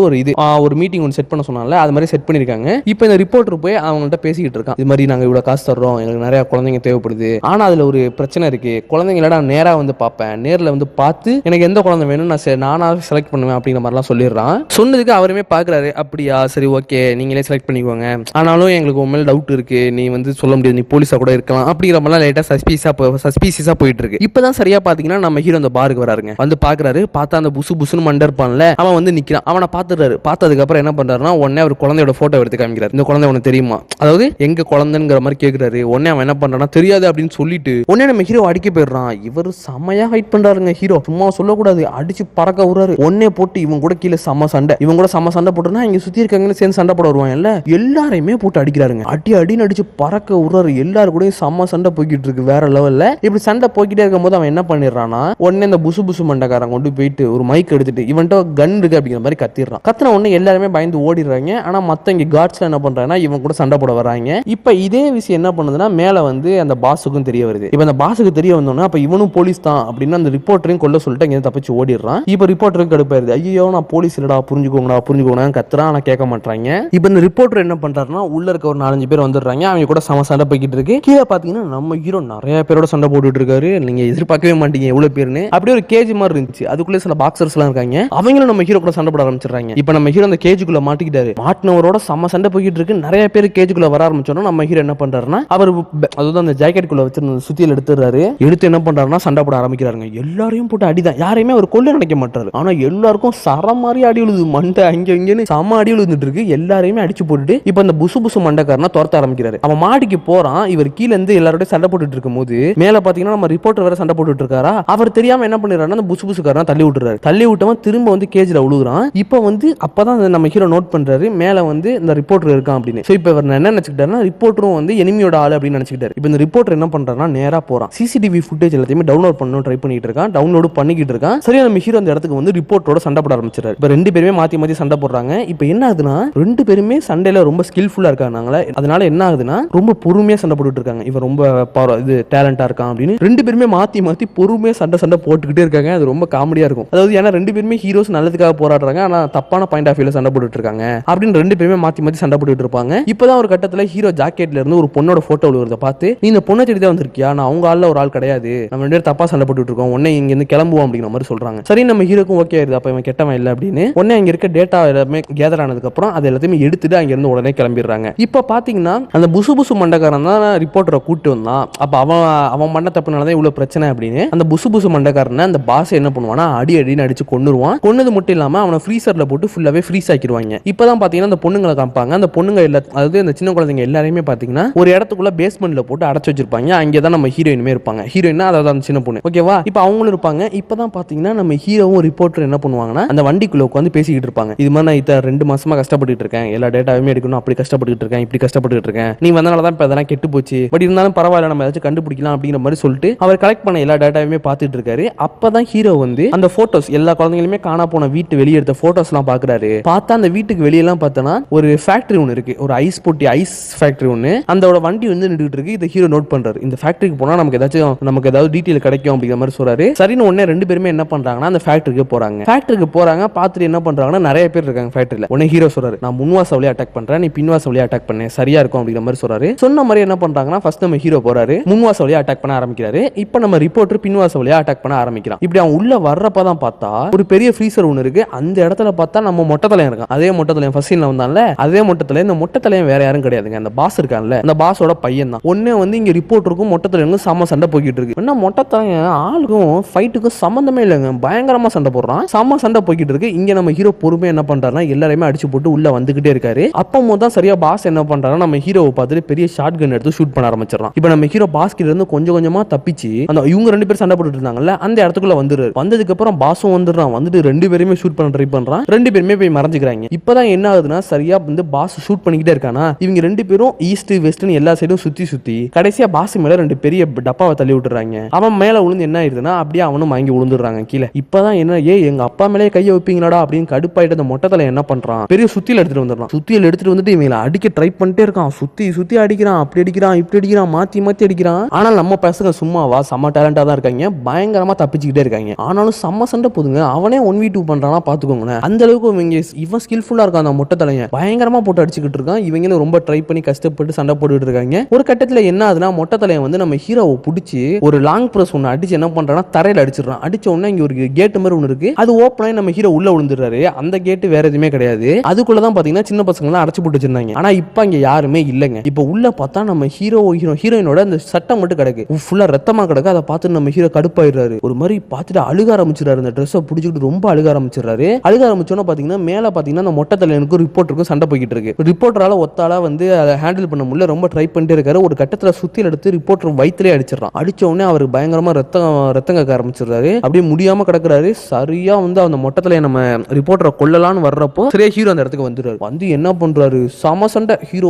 ஒரு மீட்டிங் ஒன்று செட் பண்ண சொன்னால அது மாதிரி செட் பண்ணிருக்காங்க. இப்போ இந்த ரிப்போர்ட்டர் போய் அவங்கள்ட்ட பேசிக்கிட்டு இருக்கான். இது மாதிரி நாங்க இவ்வளவு காசு தர்றோம், எங்களுக்கு நிறைய குழந்தைங்க தேவைப்படுது, ஆனா அதுல ஒரு பிரச்சனை இருக்கு, குழந்தைங்கள நான் நேரா வந்து பார்ப்பேன், நேர்ல வந்து பார்த்து எனக்கு எந்த குழந்தை வேணும் நானா செலக்ட் பண்ணுவேன் அப்படிங்கிற மாதிரிலாம் சொல்லிடுறான். சொன்னதுக்கு அவருமே பாக்குறாரு. அப்படியா சரி ஓகே நீங்களே செலக்ட் பண்ணிக்கோங்க, ஆனாலும் எங்களுக்கு உண்மையில டவுட் இருக்கு, நீ வந்து சொல்ல முடியாது, நீ போலீஸா கூட இருக்கலாம் பண்ணுவான் அப்படிங்கிற மாதிரி லைட்டா சஸ்பீசியஸா போயிட்டு இருக்கு. இப்பதான் சரியா பாத்தீங்கன்னா நம்ம ஹீரோ அந்த பாருக்கு வராருங்க. வந்து பாக்குறாரு. பார்த்தா அந்த புசு புசுன்னு மண்டை இருப்பான்ல, அவன் வந்து நிக்கிறான். அவனை பாத்துறாரு. பார்த்ததுக்கு அப்புறம் என்ன பண்றாருன்னா உடனே ஒரு குழந்தையோட போட்டோ எடுத்து காமிக்கிறாரு. இந்த குழந்தை உனக்கு தெரியுமா, அதாவது எங்க குழந்தைங்கிற மாதிரி கேக்குறாரு. உடனே அவன் என்ன பண்றான்னா தெரியாது அப்படின்னு சொல்லிட்டு உடனே நம்ம ஹீரோ அடிக்க போயிடுறான். இவர் செமையா ஃபைட் பண்றாருங்க. ஹீரோ சும்மா சொல்லக்கூடாது, அடிச்சு பறக்க விடுறாரு. ஒன்னே போட்டு இவன் கூட கீழே செம்ம சண்டை, இவன் கூட செம்ம சண்டை போட்டுனா இங்க சுத்தி இருக்காங்கன்னு சேர்ந்து சண்டை போட வருவாங்கல்ல, எல்லாரையுமே போட்டு அடிக்கிறாருங்க. அடின்னு அடிச்சு பறக்க விடுறாரு. எல்லாரும் கூட செம்ம சண்டை போய்கிட்டு இருக்கு வேற லெவல்ல. இப்படி சண்டை போய்கிட்டே இருக்கும் போது அவன் என்ன பண்ணிடுறான்னா உடனே இந்த புசு புசு மண்டைக்காரன் கொண்டு போயிட்டு ஒரு மைக் எடுத்துட்டு இவன்ட்ட கன் இருக்கு அப்படிங்கிற மாதிரி கத்திடுறான். கத்தின உடனே எல்லாருமே பயந்து ஓடிடுறாங்க. ஆனா மத்த இங்க காட்ஸ் என்ன பண்றாங்கன்னா இவன் கூட சண்டை போட வராங்க. இப்ப இதே விஷயம் என்ன பண்ணுதுன்னா மேல வந்து அந்த பாஸுக்கும் தெரிய வருது. இப்ப அந்த பாஸுக்கு தெரிய வந்தோன்னா அப்ப இவனும் போலீஸ் தான் அப்படின்னு அந்த ரிப்போர்ட்டரையும் கொல்ல சொல்லிட்டு இங்க தப்பிச்சு ஓடிடுறான். இப்ப ரிப்போர்ட்டருக்கு கடுப்பாயிருது. ஐயோ நான் போலீஸ் இல்லடா, புரிஞ்சுக்கோங்கடா கத்துறான். ஆனா கேட்க மாட்டாங்க. இப்ப இந்த ரிப்போர்ட்டர் என்ன பண்றாருன்னா உள்ள இருக்க ஒரு 4-5 பேர் வந்துடுறாங்க. அவங்க கூட சம சண்டை போய்கிட்டு இருக்கு. கீழே பாத்தீங்கன்னா நம்ம ஹீரோ நிறைய பேரோட சண்டை போட்டுட்டு இருக்காரு. நீங்க எதிர்பார்க்கவே மாட்டீங்க எவ்வளவு பேருன்னு. அப்படியே ஒரு கேஜ் மாதிரி இருந்துச்சு. அதுக்குள்ளே சில பாக்ஸர்ஸ் எல்லாம் இருக்காங்க. அவங்களும் நம்ம ஹீரோ கூட சண்டை போட ஆரம்பிச்சிடுறாங்க. இப்ப நம்ம ஹீரோ அந்த கேஜுக்குள்ள மாட்டிக்கிட்டாரு. மாட்டினவரோட சம சண்டை போய்கிட்டு இருக்கு. நிறைய பேர் கேஜுக்குள்ள வர ஆரம்பிச்சோன்னா நம்ம ஹீரோ என்ன பண்றாருன்னா அவர் அதாவது அந்த ஜாக்கெட் குள்ள வச்சிருந்த சுத்தியில் எடுத்துறாரு. எடுத்து என்ன பண்றாருன்னா சண்டை போட ஆரம்பிக்கிறாருங்க. எல்லாரையும் போட்டு அடிதான். யாரையுமே அவர் கொல்ல நினைக்க மாட்டாரு. ஆனா எல்லாருக்கும் சர மாதிரி அடி விழுது. மண்டை அங்க இங்கன்னு சம அடி விழுந்துட்டு இருக்கு. எல்லாரையுமே அடிச்சு போட்டுட்டு இப்ப அந்த புசு புசு மண்டைக்காரனா துரத்த ஆரம்பிக்கிறாரு. அவன் மாடிக்கு போறான். இவர் கீழ இருந்து எல்லாரோட சண்டை போட்டுட்டு இருக்கும் போது மேல பாத்தீங்கன்னா நம்ம ரிப்போர்ட்டர் வேற சண்டை போட்டுட்டு இருக்காரா. அவர் தெரியாம என்ன பண்ணிடுறாருன்னா அந்த புசு புசுக்காரனா தள்ளி விட்டுறாரு. தள்ளி விட்டவன் திரும்ப வந்து கேஜ்ல விழுகுறான். இப்ப வந்து அப்பதான் நம்ம ஹீரோ நோட் பண்றாரு மேல வந்து இந்த ரிப்போர்ட்டர் இருக்கான் அப்படின்னு. சோ இப்ப இவர் என்ன நினைச்சுக்கிட்டாருன்னா ரிப்போர்ட்டரும் வந்து எனிமியோட ஆளு அப்படின்னு நினைச்சுக்கிட்டாரு. இப்ப இந்த ரிப்போர்ட்டர் என்ன பண்றாருன்னா நேரா போறான். சிசிடிவி ஃபுட்டேஜ் எல்லாத்தையுமே டவுன்லோட் பண்ணணும் ட்ரை பண்ணிட்டு இருக்கான். டவுன்லோட் பண்ணிக்கிட்டு இருக்கான். சரியா நம்ம ஹீரோ அந்த இடத்துக்கு வந்து ரிப்போர்ட்டரோட சண்டை போட ஆரம்பிச்சாரு. இப்ப ரெண்டு பேருமே மாத்தி சண்டை போடுறாங்க. இப்ப என்ன ஆகுதுன்னா ரெண்டு பேருமே சண்டையில ரொம்ப ஸ்கில்ஃபுல்லா இருக்காங்க. அதனால என்ன ஆகுதுன்னா ரொம்ப பொறுமையா சண்டை போட்டுட்டு இருக்காங்க. இவன் ரொம்ப இது டேலண்டா இருக்கான் அப்படின்னு ரெண்டு பேருமே மாத்தி பொறுமையா சண்டை போட்டுக்கிட்டே இருக்காங்க. அது ரொம்ப காமெடியா இருக்கும். அதாவது ஏன்னா ரெண்டு பேருமே ஹீரோஸ் நல்லதுக்காக போராடுறாங்க. ஆனா தப்பான பாயிண்ட் ஆஃப் வியூல சண்டை போட்டுட்டு இருக்காங்க அப்படின்னு ரெண்டு பேருமே மாத்தி சண்டை போட்டுட்டு இருப்பாங்க. இப்பதான் ஒரு கட்டத்துல ஹீரோ ஜாக்கெட்ல இருந்து ஒரு பொண்ணோட போட்டோ விழுறத பார்த்து நீ இந்த பொண்ணை தேடி தான் வந்திருக்கியா, நான் அவங்க ஆள்ல ஒரு ஆள் கிடையாது, நம்ம ரெண்டு பேரும் தப்பா சண்டை போட்டுட்டு இருக்கோம், உடனே இங்க இருந்து கிளம்புவோம் அப்படிங்கிற மாதிரி சொல்றாங்க. சரி நம்ம ஹீரோக்கும் ஓகே ஆயிருது. அப்ப இவன் கெட்டவன் இல்ல அப்படின்னு உடனே அங்க இருக்க டேட்டா எல்லாமே கேதர் ஆனதுக்கு அப்புறம் அது எல்லாத்தையுமே எடுத்துட்டு அங்க இருந்து உடனே கிளம்பிடுறாங்க. இப்ப பாத்தீங்கன்னா அந்த புசு புசு மண்டக்காரன் தான் ரிப்போர்ட்டரை கூட்டு வந்தான். அப்ப அவன் பண்ண தப்புனாலதான் இவ்வளவு பிரச்சனை அப்படின்னு அந்த புசு புசு மண்டக்காரன் அந்த பாஸ் என்ன பண்ணுவானா அடின்னு அடிச்சு கொன்னுருவான். கொன்னது மட்டும் இல்லாம அவனை ஃப்ரீசர்ல போட்டு ஃபுல்லாவே ஃப்ரீஸ் ஆக்கிடுவாங்க. இப்பதான் பாத்தீங்கன்னா அந்த பொண்ணுங்களை காமிப்பாங்க. அந்த பொண்ணுங்க அதாவது அந்த சின்ன குழந்தைங்க எல்லாரையுமே பாத்தீங்கன்னா ஒரு இடத்துக்குள்ள பேஸ்மெண்ட்ல போட்டு அடைச்சு வச்சிருப்பாங்க. அங்கேதான் நம்ம ஹீரோயினுமே இருப்பாங்க. ஹீரோயின் அதாவது அந்த சின்ன பொண்ணு ஓகேவா. இப்ப அவங்களும் இருப்பாங்க. இப்பதான் பாத்தீங்கன்னா நம்ம ஹீரோவும் ரிப்போர்ட்டர் என்ன பண்ணுவாங்கன்னா அந்த வண்டிக்குள்ள உட்காந்து பேசிக்கிட்டு இருப்பாங்க. இது மாதிரி நான் 2 மாசமா கஷ்டப்பட்டு இருக்கேன், எல்லா டேட்டாவுமே எடுக்கணும், அப்படி கஷ்டப்பட்டு இருக்கேன், இப்படி கஷ்டப்பட்டு இருக்கேன், நீ வந்தனாலதான் இப்ப அதெல்லாம் கெட்டு போச்சு, பட் இருந்தாலும் பரவாயில்ல நம்ம ஏதாச்சும் கண்டுபிடிக்கலாம் அப்படிங்கிற மாதிரி சொல்லிட்டு அவர் கலெக்ட் பண்ண எல்லா டேட்டாவுமே பார்த்துட்டு இருக்காரு. அப்பதான் ஹீரோ வந்து அந்த போட்டோஸ் எல்லா குழந்தைங்களுமே காணா போன வீட்டு வெளியே எடுத்த போட்டோஸ் எல்லாம் பாக்குறாரு. பார்த்தா அந்த வீட்டுக்கு வெளியெல்லாம் பார்த்தோன்னா ஒரு ஃபேக்டரி ஒன்று இருக்கு, ஒரு ஐஸ் ஃபேக்டரி ஒன்று. அந்த வண்டி வந்து நின்றுட்டு இருக்கு. இதை ஹீரோ நோட் பண்றாரு. இந்த ஃபேக்டரிக்கு போனா நமக்கு ஏதாவது டீடைல் கிடைக்கும் அப்படிங்கிற மாதிரி சொல்றாரு. சரின்னு உடனே ரெண்டு பேருமே என்ன பண்றாங்கன்னா அந்த ஃபேக்டரிக்கு போறாங்க. பார்த்துட்டு என்ன பண்றாங்கன்னா நிறைய பேர் இருக்காங்க ஃபேக்டரியில. உடனே ஹீரோ சொல்றாரு நான் முன்வாச வழியா அட்டாக் பண்றேன், நீ பின்வாச வழியா அட்டாக் பண்ண சரியா இருக்கும் அப்படிங்கிற மாதிரி சொல்றாரு. சொன்ன மாதிரி என்ன பண்றாங்கன்னா ஃபர்ஸ்ட் நம்ம ஹீரோ போறாரு, முன்வாச வழியா அட்டாக் பண்ண ஆரம்பிக்கிறாரு. இப்போ நம்ம ரிப்போர்ட்டர் பின்வாச வழியா அட்டாக் பண்ண ஆரம்பிக்கிறான். இப்படி அவன் உள்ள வர்றப்பதான் பார்த்தா ஒரு பெரிய ஃப்ரீசர் ஒன்று இருக்கு. அந்த இடத்துல பார்த்தா நம்ம மொட்டை தலையன் இருக்கான். அதே மொட்டை தலையன் ஃபர்ஸ்ட் சீன்ல வந்தான்ல, அதே மொட்டை தலையன். இந்த மொட்டை தலையன் வேற யாரும் கிடையாதுங்க, அந்த பாஸ் இருக்கான்ல, அந்த பாஸோட பையன் தான். ஒன்னே வந்து இங்க ரிப்போர்ட்டருக்கும் மொட்டை தலையனுக்கும் சம சண்டை போய்கிட்டு இருக்கு. என்ன மொட்டை தலையன் ஆளுக்கும் ஃபைட்டுக்கும் சம்பந்தமே இல்லைங்க, பயங்கரமா சண்டை போடுறான், சம சண்டை போய்கிட்டு இருக்கு. இங்க நம்ம ஹீரோ பொறுமையா என்ன பண்றாருன்னா எல்லாரையுமே அடிச்சு போட்டு உள்ள வந்துகிட்டே இருக்காரு. அப்போ தான் சரியா பாஸ் என்ன பண்றாருன்னா நம்ம ஹீரோவை பார்த்துட்டு பெரிய ஷாட் கன் எடுத்து ஷூட் பண்ண ஆரம்பிச்சிடறான். இப்போ நம்ம ஹீரோ பாஸ் கிட்ட இருந்து கொஞ்சம் கொஞ்சமா தப்பிச்சு அந்த இவங்க ரெண்டு பேரும் சண்டை போட்டுட்டு இருந்தாங்கல்ல அந்த இடத்துக்குள்ள வந்துடுறாரு. வந்ததுக்கு அப்புறம் பாஸும் வந்துடுறான். வந்துட்டு ரெண்டு பேருமே ஷூட் பண்ண ட்ரை பண்றான். ரெண்டு பேருமே போய் மறைஞ்சுக்கிறாங்க. இப்பதான் என்ன ஆகுதுன்னா சரியா வந்து பாஸ் ஷூட் பண்ணிக்கிட்டே இருக்கானா, இவங்க ரெண்டு பேரும் ஈஸ்ட் வெஸ்ட்னு எல்லா சைடும் சுத்தி கடைசியா பாஸ் மேல ரெண்டு பெரிய டப்பாவை தள்ளி விட்டுறாங்க. அவன் மேல விழுந்து என்ன ஆயிடுதுன்னா அப்படியே அவனும் வாங்கி விழுந்துடுறாங்க கீழே. இப்பதான் என்ன எங்க அப்பா மேலே கையை வைப்பீங்களாடா அப்படின்னு கடுப்பாயிட்டு அந்த மொட்டை தலை என்ன பண்றான் பெரிய சுத்தியில் எடுத்துட்டு வந்துடுறான். சுத்தியில் எடுத்துட்டு வந்துட்டு இவங்களை அடிக்க ட்ரை பண்ணிட்டே இருக்கான். சுத்தி அடிக்கிறான், அப்படி அடிக்கிறான், இப்படி அடிக்கிறான், மாத்தி அடிக்கிறான். ஆனால் நம்ம பசங்க சும்மாவா செம்ம டேலண்டா தான் இருக்காங்க, பயங்கரமா தப்பிச்சுக்கிட்டே இருக்காங்க. ஆனாலும் செம்ம சண்டை போதுங்க. அவனே 1v2 பண்றானா பாத்துக்கோங்க. அந்த அளவுக்கு இவன் ஸ்கில்ஃபுல்லா இருக்கான். அந்த மொட்டை தலையன் பயங்கரமா போட்டு அடிச்சுக்கிட்டு இருக்கான். இவங்களும் ரொம்ப ட்ரை பண்ணி கஷ்டப்பட்டு சண்டை போட்டுட்டு இருக்காங்க. ஒரு கட்டத்துல என்ன ஆகுதுன்னா மொட்டை தலையன் வந்து நம்ம ஹீரோவை பிடிச்சி ஒரு லாங் பிரஸ் ஒன்னு அடிச்சு என்ன பண்றான்னா தரையில அடிச்சிடறான். அடிச்ச உடனே இங்க ஒரு கேட் மாதிரி ஒன்று இருக்கு, அது ஓப்பன் ஆகி நம்ம ஹீரோ உள்ள விழுந்துடுறாரு. அந்த கேட் வேற எதுவுமே கிடையாது. அதுக்குள்ளதான் பாத்தீங்கன்னா சின்ன பசங்க எல்லாம் அடைச்சு போட்டு வச்சிருந்தாங்க. ஆனா இப்ப இங்க யாருமே இல்லைங்க. இப்ப உள்ள பார்த்தா நம்ம ஹீரோ ஹீரோயினோட அந்த சட்டம் மட்டும் கிடக்கு, ஃபுல்லா ரத்தமா கிடக்கு. அதை பார்த்து நம்ம ஹீரோ கடுப்பாயிடுறாரு. ஒரு மாதிரி பார்த்துட்டு அழுக ஆரம்பிச்சிடறாரு. அந்த ட்ரெஸ்ஸை பிடிச்சிட்டு ரொம்ப அழுக ஆரம்பிச்சிடறாரு. அழுக ஆரம்பிச்சோன்னா பாத்தீங்கன்னா மேல பாத்தீங்கன்னா அந்த மொட்டை தலைவனுக்கும் ரிப்போர்ட்டருக்கும் சண்டை போய்கிட்டு இருக்கு. ரிப்போர்ட்டரால ஒத்தாளா வந்து அதை ஹேண்டில் பண்ண முடியல, ரொம்ப ட்ரை பண்ணிட்டே இருக்காரு. ஒரு கட்டத்துல சுத்தியில் எடுத்து ரிப்போர்ட்டர் வயிற்றுலேயே அடிச்சிடறான். அடிச்ச உடனே அவர் பயங்கரமா ரத்தம் கக்க ஆரம்பிச்சிடுறாரு. அப்படியே முடியாம கிடக்குறாரு. சரியா வந்து அந்த மொட்டை தலையை நம்ம ரிப்போர்ட்டரை கொல்லலான்னு வர்றப்போ சரியா ஹீரோ அந்த இடத்துக்கு வந்துடுறாரு. வந்து என்ன பண்றாரு, சம சண்டை. ஹீரோ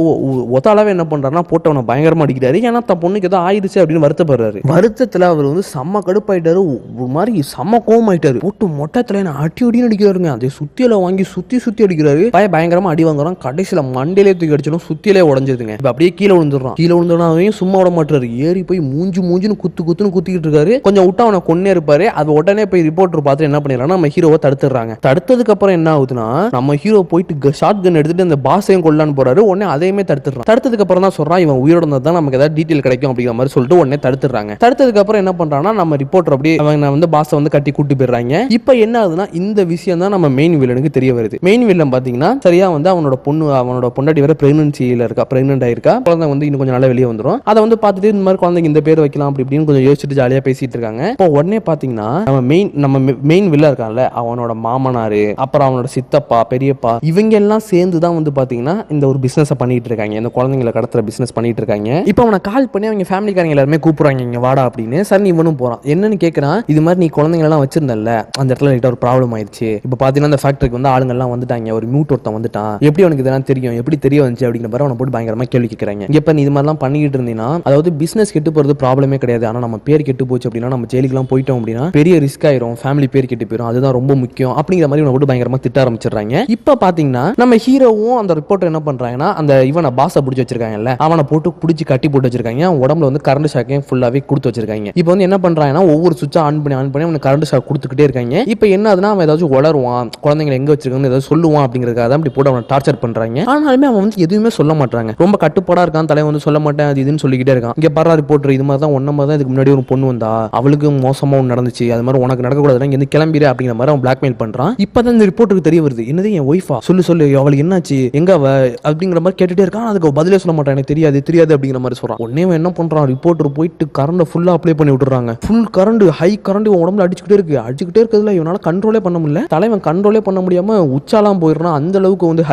ஒத்தாளாவே என்ன பண்றாருன்னா போட்டவனை பயங்கரமா அடிக்கிறாரு. ஏன்னா தன் பொண்ணுக்கு ஏதோ ஆயிடுச்சு அப்படின்னு வருத்தப்படுறாரு. வருத்தத்துல அவர் வந்து செம்ம கடுப்பாயிட்டாரு. ஒரு மாதிரி செம்ம கோவம் ஆயிட்டாரு. போட்டு மொட்டை தலையை அடி அடின்னு அடிக்கிறாருங்க. அதை சுத்தியில வாங்கி சுத்தி அடிக்கிறாரு. பயங்கரமா அடி வாங்குறான். கடைசியில மண்டையிலே தூக்கி அடிச்சாலும் சுத்தியிலே உடஞ்சிருதுங்க. அப்படியே கீழே விழுந்துடுறான். கீழே விழுந்தோடனே சும்மா விட மாட்டாரு. ஏறி போய் மூஞ்சுன்னு குத்துன்னு குத்திக்கிட்டு இருக்காரு. கொஞ்சம் விட்டா அவனை கொன்னே இருப்பாரு. அது உடனே போய் ரிப்போர்ட்டர் பார்த்து என்ன பண்ணிடுறாங்க, நம்ம ஹீரோவை தடுத்துறாங்க. தடுத்ததுக்கு அப்புறம் என்ன ஆகுதுன்னா, நம்ம ஹீரோ போயிட்டு ஷார்ட் கன் எடுத்துட்டு அந்த பாஸையும் கொல்லான்னு போறாரு. உடனே அதையுமே தடுத்துறான். தடுத்ததுக்கு அப்புறம் தான் சொல்றான், இவன் உயிரோட தான் நமக்கு ஏதாவது டீட்டெயில் கிடைக்கும் அப்படிங்கிற மாதிரி சொல்லிட்டு உடனே தடுத்துறாங்க. தடுத்ததுக்கு அப்புறம் என்ன பண்றாங்கன்னா, நம்ம ரிப்போர்ட்டர் அப்படியே அவங்க வந்து பாஸை வந்து கட்டி கூட்டி போயிடுறாங்க. இப்போ என்ன ஆகுதுன்னா, இந்த விஷயம் தான் நம்ம மெயின் வில்லனுக்கு தெரிய வருது. மெயின் வில்லன் பாத்தீங்கன்னா சரியா வந்து அவனோட பொண்டாட்டி வர பிரெக்னன்ட் ஆயிருக்கா. குழந்தை வந்து இன்னும் கொஞ்சம் நாளா வெளியே வந்துடும். அதை வந்து பார்த்துட்டு இந்த மாதிரி குழந்தைங்க இந்த பேர் வைக்கலாம் அப்படி இப்படின்னு கொஞ்சம் யோசிச்சுட்டு ஜாலியா பேசிட்டு இருக்காங்க. இப்போ உடனே பாத்தீங்கன்னா நம்ம மெயின் வில்லன் இருக்கான்ல, அவனோட மாமனாரு, அப்புறம் அவனோட சித்தப்பா, பெரியப்பா, இவங்க எல்லாம் சேர்ந்து தான் வந்து பாத்தீங்கன்னா இந்த ஒரு பிசினஸ் பண்ணிட்டு இருக்காங்க. இந்த குழந்தைங்களை கடத்துற பிசினஸ் பண்ணிட்டு இருக்காங்க. இப்போ அவனை கால் பண்ணி அவங்க ஃபேமிலிக்காரங்க எல்லாருமே கூப்பிடுறாங்க, இங்க வாடா அப்படின்னு. சரி இவனும் போறான். என்னன்னு கேட்கறான், இது மாதிரி நீ குழந்தைங்க எல்லாம் வச்சிருந்தல, அந்த இடத்துல லைட்டா ஒரு ப்ராப்ளம் ஆயிடுச்சு. இப்போ பாத்தீங்கன்னா அந்த ஃபேக்டரிக்கு வந்து ஆளுங்க எல்லாம் வந்துட்டாங்க. ஒரு மியூட் ஒருத்தன் வந்துட்டான். எப்படி அவனுக்கு இதெல்லாம் தெரியும், எப்படி தெரிய வந்துச்சு அப்படிங்கிற மாதிரி அவனை போட்டு பயங்கரமா கேள்வி கேட்கறாங்க. இப்ப நீ இது மாதிரிலாம் பண்ணிக்கிட்டு இருந்தீங்கன்னா, அதாவது பிசினஸ் கெட்டு போறது ப்ராப்ளமே கிடையாது. ஆனா நம்ம பேர் கெட்டு போச்சு அப்படின்னா, நம்ம ஜெயிலுக்குலாம் போயிட்டோம் அப்படின்னா பெரிய ரிஸ்க் ஆயிரும், ஃபேமிலி பேர் கெட்டு போயிடும், அதுதான் ரொம்ப முக்கியம் அப்படிங்கிற மாதிரி அவனை போட்டு பயங்கரமா திட்ட ஆரம்பிச்சிடுறாங்க. இப்ப பாத்தீங்கன்னா நம்ம ஹீரோவும் அந்த ரிப்போர்ட்டர் என்ன பண்றாங்கன்னா, அந்த இவனை பாஸை பிடிச்சி வச்சிருக்காங்கல்ல, அவனை போட்டு பிடிச்சி கட்டி போட்டு வச்சிருக்காங்க. அவன் உடம்புல வந்து கரண்ட் ஷாக்கையும் ஃபுல்லாவே கொடுத்து வச்சிருக்காங்க. இப்போ வந்து என்ன பண்றாங்கன்னா, ஒவ்வொரு சுவிட்சா ஆன் பண்ணி அவனுக்கு கரண்ட் ஷாக் கொடுத்துக்கிட்டே இருக்காங்க. இப்போ என்ன ஆகுதுன்னா, அவன் ஏதாச்சும் உளருவான், குழந்தைங்களை எங்க வச்சிருக்காங்கன்னு ஏதாவது சொல்லுவான் அப்படிங்கிறதுக்காக தான் அப்படி போட்டு அவனை டார்ச்சர் பண்றாங்க. ஆனாலுமே அவன் வந்து எதுவுமே சொல்ல மாட்டாங்க. ரொம்ப கட்டுப்பாடா இருக்கான். தலைவன் வந்து சொல்ல மாட்டேன் அது இதுன்னு சொல்லிக்கிட்டே இருக்கான். இங்க பாரா ரிப்போர்ட்டர், இது மாதிரி தான் ஒன்ன மாதிரி தான் இதுக்கு முன்னாடி ஒரு பொண்ணு வந்தா, அவளுக்கு மோசமா ஒன்று நடந்துச்சு, அது மாதிரி உனக்கு நடக்கக்கூடாதுன்னா இங்க இருந்து கிளம்பிடு அப்படிங்கிற மாதிரி அவன் பிளாக்மெயில் பண்றான். இப்பதான் இந்த ரிப்போர்ட்டருக்கு தெரிய வருது, என்னது என் ஒய்ஃபா, சொல்லு அவளுக்கு என்னாச்சு, எங்க அவ அப்படிங்கிற மாதிரி கேட்டுட்டே இருக்கான். அதுக்கு பதிலே சொல்ல மாட்டான், எனக்கு தெரியாது அப்படிங்கிற மாதிரி சொல்றான். உடனே என்ன பண்றான், ரிப்போர்ட்டர் போயிட்டு கரண்ட் ஃபுல்லா அப்ளை பண்ணி விட்டுறாங்க. ஃபுல் கரண்ட், ஹை கரண்ட் உடம்புல அடிச்சுக்கிட்டே இருக்கிறதுல இவனால கண்ட்ரோலே பண்ண முடியல. தலைவன் கண்ட்ரோலே பண்ண முடியாம உச்சாலாம் போயிடுறான். அந்த அளவுக்கு வந்து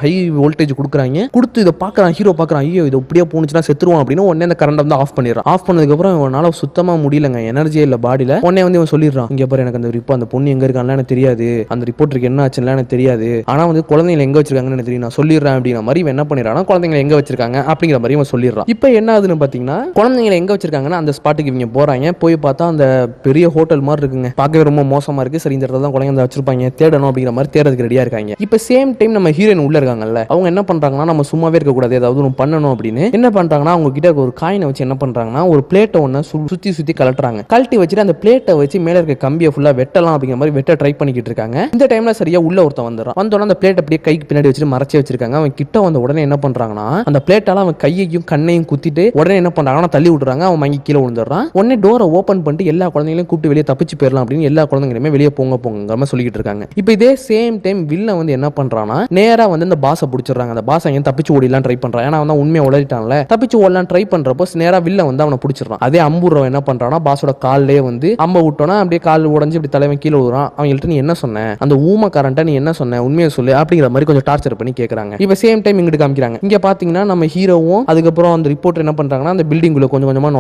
ஹை வோல்டேஜ் கொடுக்குறாங்க. கொடுத்து இதை பார்க்குறான், ஹீரோ பார்க்குறான், ஐயோ இது இப்படியே போனுச்சுன்னா செத்துருவான் அப்படின்னு உடனே அந்த கரண்ட் வந்து ஆஃப் பண்ணிடுறான். ஆஃப் பண்ணதுக்கப்புறம் இவனால சுத்தமாக முடியலங்க, எனர்ஜியே இல்லை பாடியில். உடனே வந்து இவன் சொல்லிடுறான், இங்கே பாரு எனக்கு அந்த பொண்ணு எங்கே இருக்கான்லாம் எனக்கு தெரியாது, அந்த ரிப்போர்ட்டருக்கு என்ன ஆச்சுன்னா எனக்கு தெரியாது, ஆனால் வந்து குழந்தைங்களை எங்கே வச்சிருக்காங்கன்னு எனக்கு தெரியும், நான் சொல்லிடுறேன் அப்படிங்கிற மாதிரி இவன் என்ன பண்ணிடுறான், குழந்தைங்களை எங்கே வச்சிருக்காங்க அப்படிங்கிற மாதிரி இவன் சொல்லிடுறான். இப்போ என்ன ஆகுதுன்னு பார்த்தீங்கன்னா, குழந்தைங்களை எங்கே வச்சிருக்காங்கன்னா அந்த ஸ்பாட்டுக்கு இவங்க போகிறாங்க. போய் பார்த்தா அந்த பெரிய ஹோட்டல் மாதிரி இருக்குங்க, பார்க்கவே ரொம்ப மோசமாக இருக்குது. சரி இந்த இடத்துல தான் குழந்தை வச்சிருப்பாங்க, தேடணும் அப்படிங்கிற மாதிரி தேடுறதுக்கு ரெடியாக இருக்காங்க. இப்போ சேம் டைம் நம்ம ஹீரோயின் உள்ள இருக்காங்கல்ல, அவங்க என்ன பண்றாங்கன்னா, நம்ம சும்மாவே இருக்கக்கூடாது, ஏதாவது ஒன்று பண்ணணும் அப்படின்னு என்ன பண்றாங்கன்னா, அவங்க கிட்ட ஒரு காயினை வச்சு என்ன பண்றாங்கன்னா, ஒரு பிளேட்டை ஒன்று சுத்தி கலட்டுறாங்க. கழட்டி வச்சுட்டு அந்த பிளேட்டை வச்சு மேல இருக்க கம்பியை ஃபுல்லா வெட்டலாம் அப்படிங்கிற மாதிரி வெட்ட ட்ரை பண்ணிக்கிட்டு இருக்காங்க. இந்த டைம்ல சரியா உள்ள ஒருத்தன் வந்துடுறான். வந்தோட அந்த பிளேட் அப்படியே கைக்கு பின்னாடி வச்சுட்டு மறைச்சி வச்சிருக்காங்க. அவன் கிட்ட வந்த உடனே என்ன பண்றாங்கன்னா, அந்த பிளேட்டால அவன் கையையும் கண்ணையும் குத்திட்டு உடனே என்ன பண்றாங்கன்னா தள்ளி விடுறாங்க. அவன் மங்கி கீழே விழுந்துடுறான். உடனே டோரை ஓபன் பண்ணிட்டு எல்லா குழந்தைகளையும் கூப்பிட்டு வெளியே தப்பிச்சு போயிடலாம் அப்படின்னு எல்லா குழந்தைங்களுமே வெளியே போங்க சொல்லிக்கிட்டு இருக்காங்க. இப்போ இதே சேம் டைம் வில்லன் வந்து என்ன பண்றான்னா, நேரா வந்து இந்த பாஸை பிடிச்சிடுறாங்க. அந்த பாஸ் அங்கே தப்பிச்சு ஓடிலாம் ட்ரை பண்றான். ஏன்னா அவன் உண்மையை உளறிட்டான்ல, தப்பிச்சு ஓடலாம் ட்ரை பண்றப்போ நேரா வில்ல வந்து அவனை பிடிச்சிடறான். அதே அம்புறவன் என்ன பண்றான்னா, பாஸோட காலிலே வந்து அம்ப விட்டோன்னா அப்படியே கால் உடஞ்சு இப்படி தலைவன் கீழே விடுறான். அவங்கள்ட்ட நீ என்ன சொன்ன, அந்த ஊம கரண்ட்டை நீ என்ன சொன்ன, உண்மையை சொல்லு அப்படிங்கிற மாதிரி கொஞ்சம் டார்ச்சர் பண்ணி கேட்கறாங்க. இப்போ சேம் டைம் இங்கிட்டு காமிக்கிறாங்க. இங்க பாத்தீங்கன்னா நம்ம ஹீரோவும் அதுக்கப்புறம் அந்த ரிப்போர்ட்டர் என்ன பண்றாங்கன்னா, அந்த பில்டிங்குள்ள கொஞ்சம் கொஞ்சமா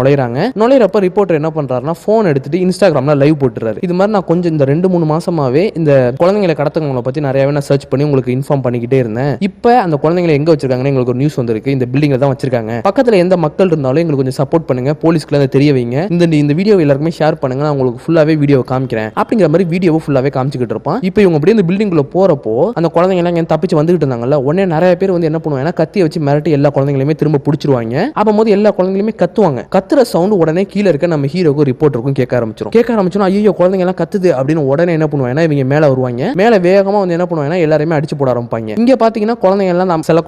நுழையறப்ப ரிப்போர்ட்டர் என்ன பண்றாருன்னா, போன் எடுத்துட்டு இன்ஸ்டாகிராம்ல லைவ் போட்டுறாரு. இது மாதிரி நான் கொஞ்சம் இந்த 2-3 மாசமாவே இந்த குழந்தைங்களை கடத்தவங்களை பத்தி நிறையவே நான் சர்ச் பண்ணி உங்களுக்கு இன்ஃபார்ம் பண்ணிக்கிட்டே இருந்தேன். இப்போ அந்த குழந்தைங்களை எங்க வச்சிருக்காங்கன்னு எங்களுக்கு ஒரு நியூஸ் வந்திருக்கு, இந்த பில்டிங்ல தான் வச்சிருக்காங்க. பக்கத்துல எந்த மக்கள் இருந்தாலும் எங்களுக்கு கொஞ்சம் சப்போர்ட் பண்ணுங்க, போலீஸ்க்குள்ள அதை தெரிய வைங்க, இந்த வீடியோ எல்லாருக்குமே ஷேர் பண்ணுங்க, நான் உங்களுக்கு ஃபுல்லாவே வீடியோ காமிக்கிறேன் அப்படிங்கிற மாதிரி வீடியோவை ஃபுல்லாவே காமிச்சிட்டு இருப்பான். இப்போ இவங்க அப்படியே இந்த பில்டிங்குள்ள போறப்போ அந்த குழந்தைங்க எல்லாம் இங்க தப்பிச்சு வந்துட்டு இருந்தாங்கல்ல, உடனே நிறைய பேர் வந்து என்ன பண்ணுவாங்க, கத்தியை வச்சு மிரட்டி எல்லா குழந்தைங்களையுமே திரும்ப பிடிச்சிருவாங்க. அப்போது எல்லா குழந்தைங்களுமே கத்துவாங்க. கத்துற சவுண்ட் உடனே கீழே இருக்க நம்ம ஹீரோக்கும் ரிப்போர்ட்டருக்கும் கேட்க ஆரம்பிச்சிடும். ஐயோ குழந்தைங்க எல்லாம் கத்துது அப்படின்னு உடனே என்ன பண்ணுவாங்க, இவங்க மேல வருவாங்க. மேல வேகமா வந்து என்ன பண்ணுவாங்க, எல்லாருமே அடிச்சு போட ஆரம்பிப்பாங்க. இங்க பாத்தீங்கன்னா குழந்தைங்க எல்லாம் சில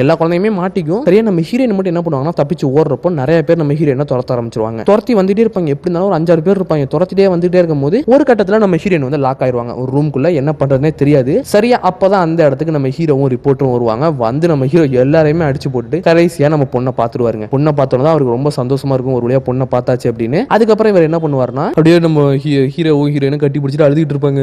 எல்லா குழந்தையுமே மாட்டிக்கும். சரியா நம்ம ஹீரோயின் மட்டும் என்ன பண்ணுவாங்கன்னா, தப்பிச்சு ஓடுறப்போ நிறைய பேர் நம்ம ஹீரோயினை துரத்த ஆரம்பிச்சிருவாங்க. துரத்தி வந்துட்டே இருப்பாங்க. எப்படி இருந்தாலும் ஒரு 5-6 பேர் இருப்பாங்க. துரத்திட்டே வந்துட்டே இருக்கும்போது ஒரு கட்டத்துல நம்ம ஹீரோயின் வந்து லாக் ஆயிருவாங்க ஒரு ரூம்குள்ள. என்ன பண்றதுனே தெரியாது. சரியா அப்பதான் அந்த இடத்துக்கு நம்ம ஹீரோவும் ரிப்போர்ட்டரும் வருவாங்க. வந்து நம்ம ஹீரோ எல்லாரையுமே அடிச்சு போட்டு கடைசியா நம்ம பொண்ணை பார்த்துட்டு பாத்துருவாருங்க. பொண்ணை பார்த்தோன்னா அவருக்கு ரொம்ப சந்தோஷமா இருக்கும், ஒரு வழியா பொண்ணை பார்த்தாச்சு அப்படின்னு. அதுக்கப்புறம் இவர் என்ன பண்ணுவாருன்னா அப்படியே நம்ம ஹீரோ ஹீரோயினை கட்டி பிடிச்சிட்டு அழுதுட்டு இருப்பாங்க,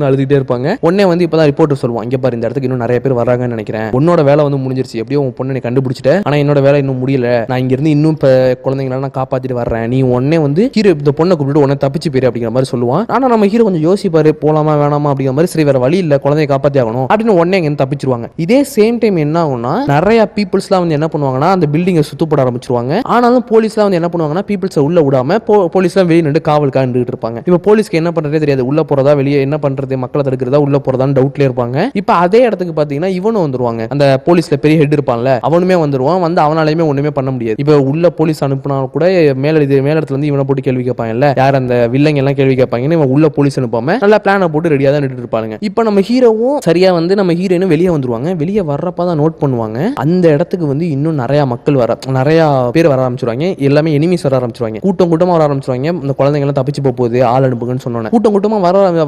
அழுதுகிட்டே இருப்பாங்க. உடனே வந்து இப்பதான் ரிப்போர்ட்டர் சொல்லுவான், இங்க பாரு இந்த இடத்துக்கு இன்னும் நிறைய பேர் வராங்கன்னு நினைக்கிறேன், உன்னோட வேலை வந்து முடிஞ்சிருச்சு, எப்படியோ உன் பொண்ணை கண்டுபிடிச்சிட்டேன், ஆனா என்னோட வேலை இன்னும் முடியல, நான் இங்க இருந்து இன்னும் இப்ப குழந்தைங்கள நான் காப்பாத்திட்டு வர்றேன், நீ உடனே வந்து ஹீரோ இந்த பொண்ணை கூப்பிட்டு உடனே தப்பிச்சு போயிரு அப்படிங்கிற மாதிரி சொல்லுவான். ஆனா நம்ம ஹீரோ கொஞ்சம் யோசிப்பாரு, போலாமா வேணாமா அப்படிங்கிற மாதிரி. சரி வேற வழி இல்ல, குழந்தைய காப்பாத்தி ஆகணும் அப்படின்னு உடனே இங்க தப்பிச்சிருவாங்க. இதே சேம் டைம் என்ன ஆகும்னா நிறைய பீப்புள்ஸ்லாம் வந்து என்ன பண்ணுவாங்கன்னா அந்த பில்டிங்கை சுத்தப்பட ஆரம்பிச்சிருவாங்க. ஆனாலும் போலீஸ்லாம் வந்து என்ன பண்ணுவாங்கன்னா பீப்புள்ஸை உள்ள விடாம போலீஸ்லாம் வெளியே நின்று காவலுக்காக நின்றுட்டு இருப்பாங்க. இப்போ போலீஸ்க்கு என்ன பண்றதே தெரியாது, உள்ள போறதா வெளியே என்ன பண்றது, மக்களை தடுக்கிறதா உள்ள போறதான்னு டவுட்ல இருப்பாங்க. இப்போ அதே இடத்துக்கு பாத்தீங்கன்னா இவனும் வந்துருவாங்க, அந்த போலீஸ்ல பெரிய ஹெட் இருப்பான்ல அவனுமே வந்துருவான். வந்து அவனாலையுமே ஒண்ணுமே பண்ண முடியாது. இப்போ உள்ள போலீஸ் அனுப்புனா கூட மேல இடத்துல இருந்து இவனை போட்டு கேள்வி கேட்பாங்கல்ல, யார் அந்த வில்லங்க எல்லாம் கேள்வி கேட்பாங்கன்னு இவன் உள்ள போலீஸ் அனுப்பாம நல்லா பிளான போட்டு ரெடியா தான் நின்றுட்டு இருப்பாங்க. இப்போ நம்ம ஹீரோவும் சரியா வந்து நம்ம ஹீரோயினும் வெளியே வந்துருவாங்க. வெளியே வர்றப்பதான் நோட் பண்ணுவாங்க அந்த இடத்துக்கு வந்து இன்னும் நிறைய மக்கள் நிறைய பேர் வர ஆரம்பிச்சிருவாங்க. எல்லாமே எனிமீஸ் வர ஆரம்பிச்சிருவாங்க, கூட்டம் கூட்டமா வர ஆரம்பிச்சிருவாங்க. இந்த குழந்தைங்க எல்லாம் தப்பிச்சு போகுது, ஆள் அனுப்புங்கன்னு சொன்னோன்னே கூட்டம் கூட்டமா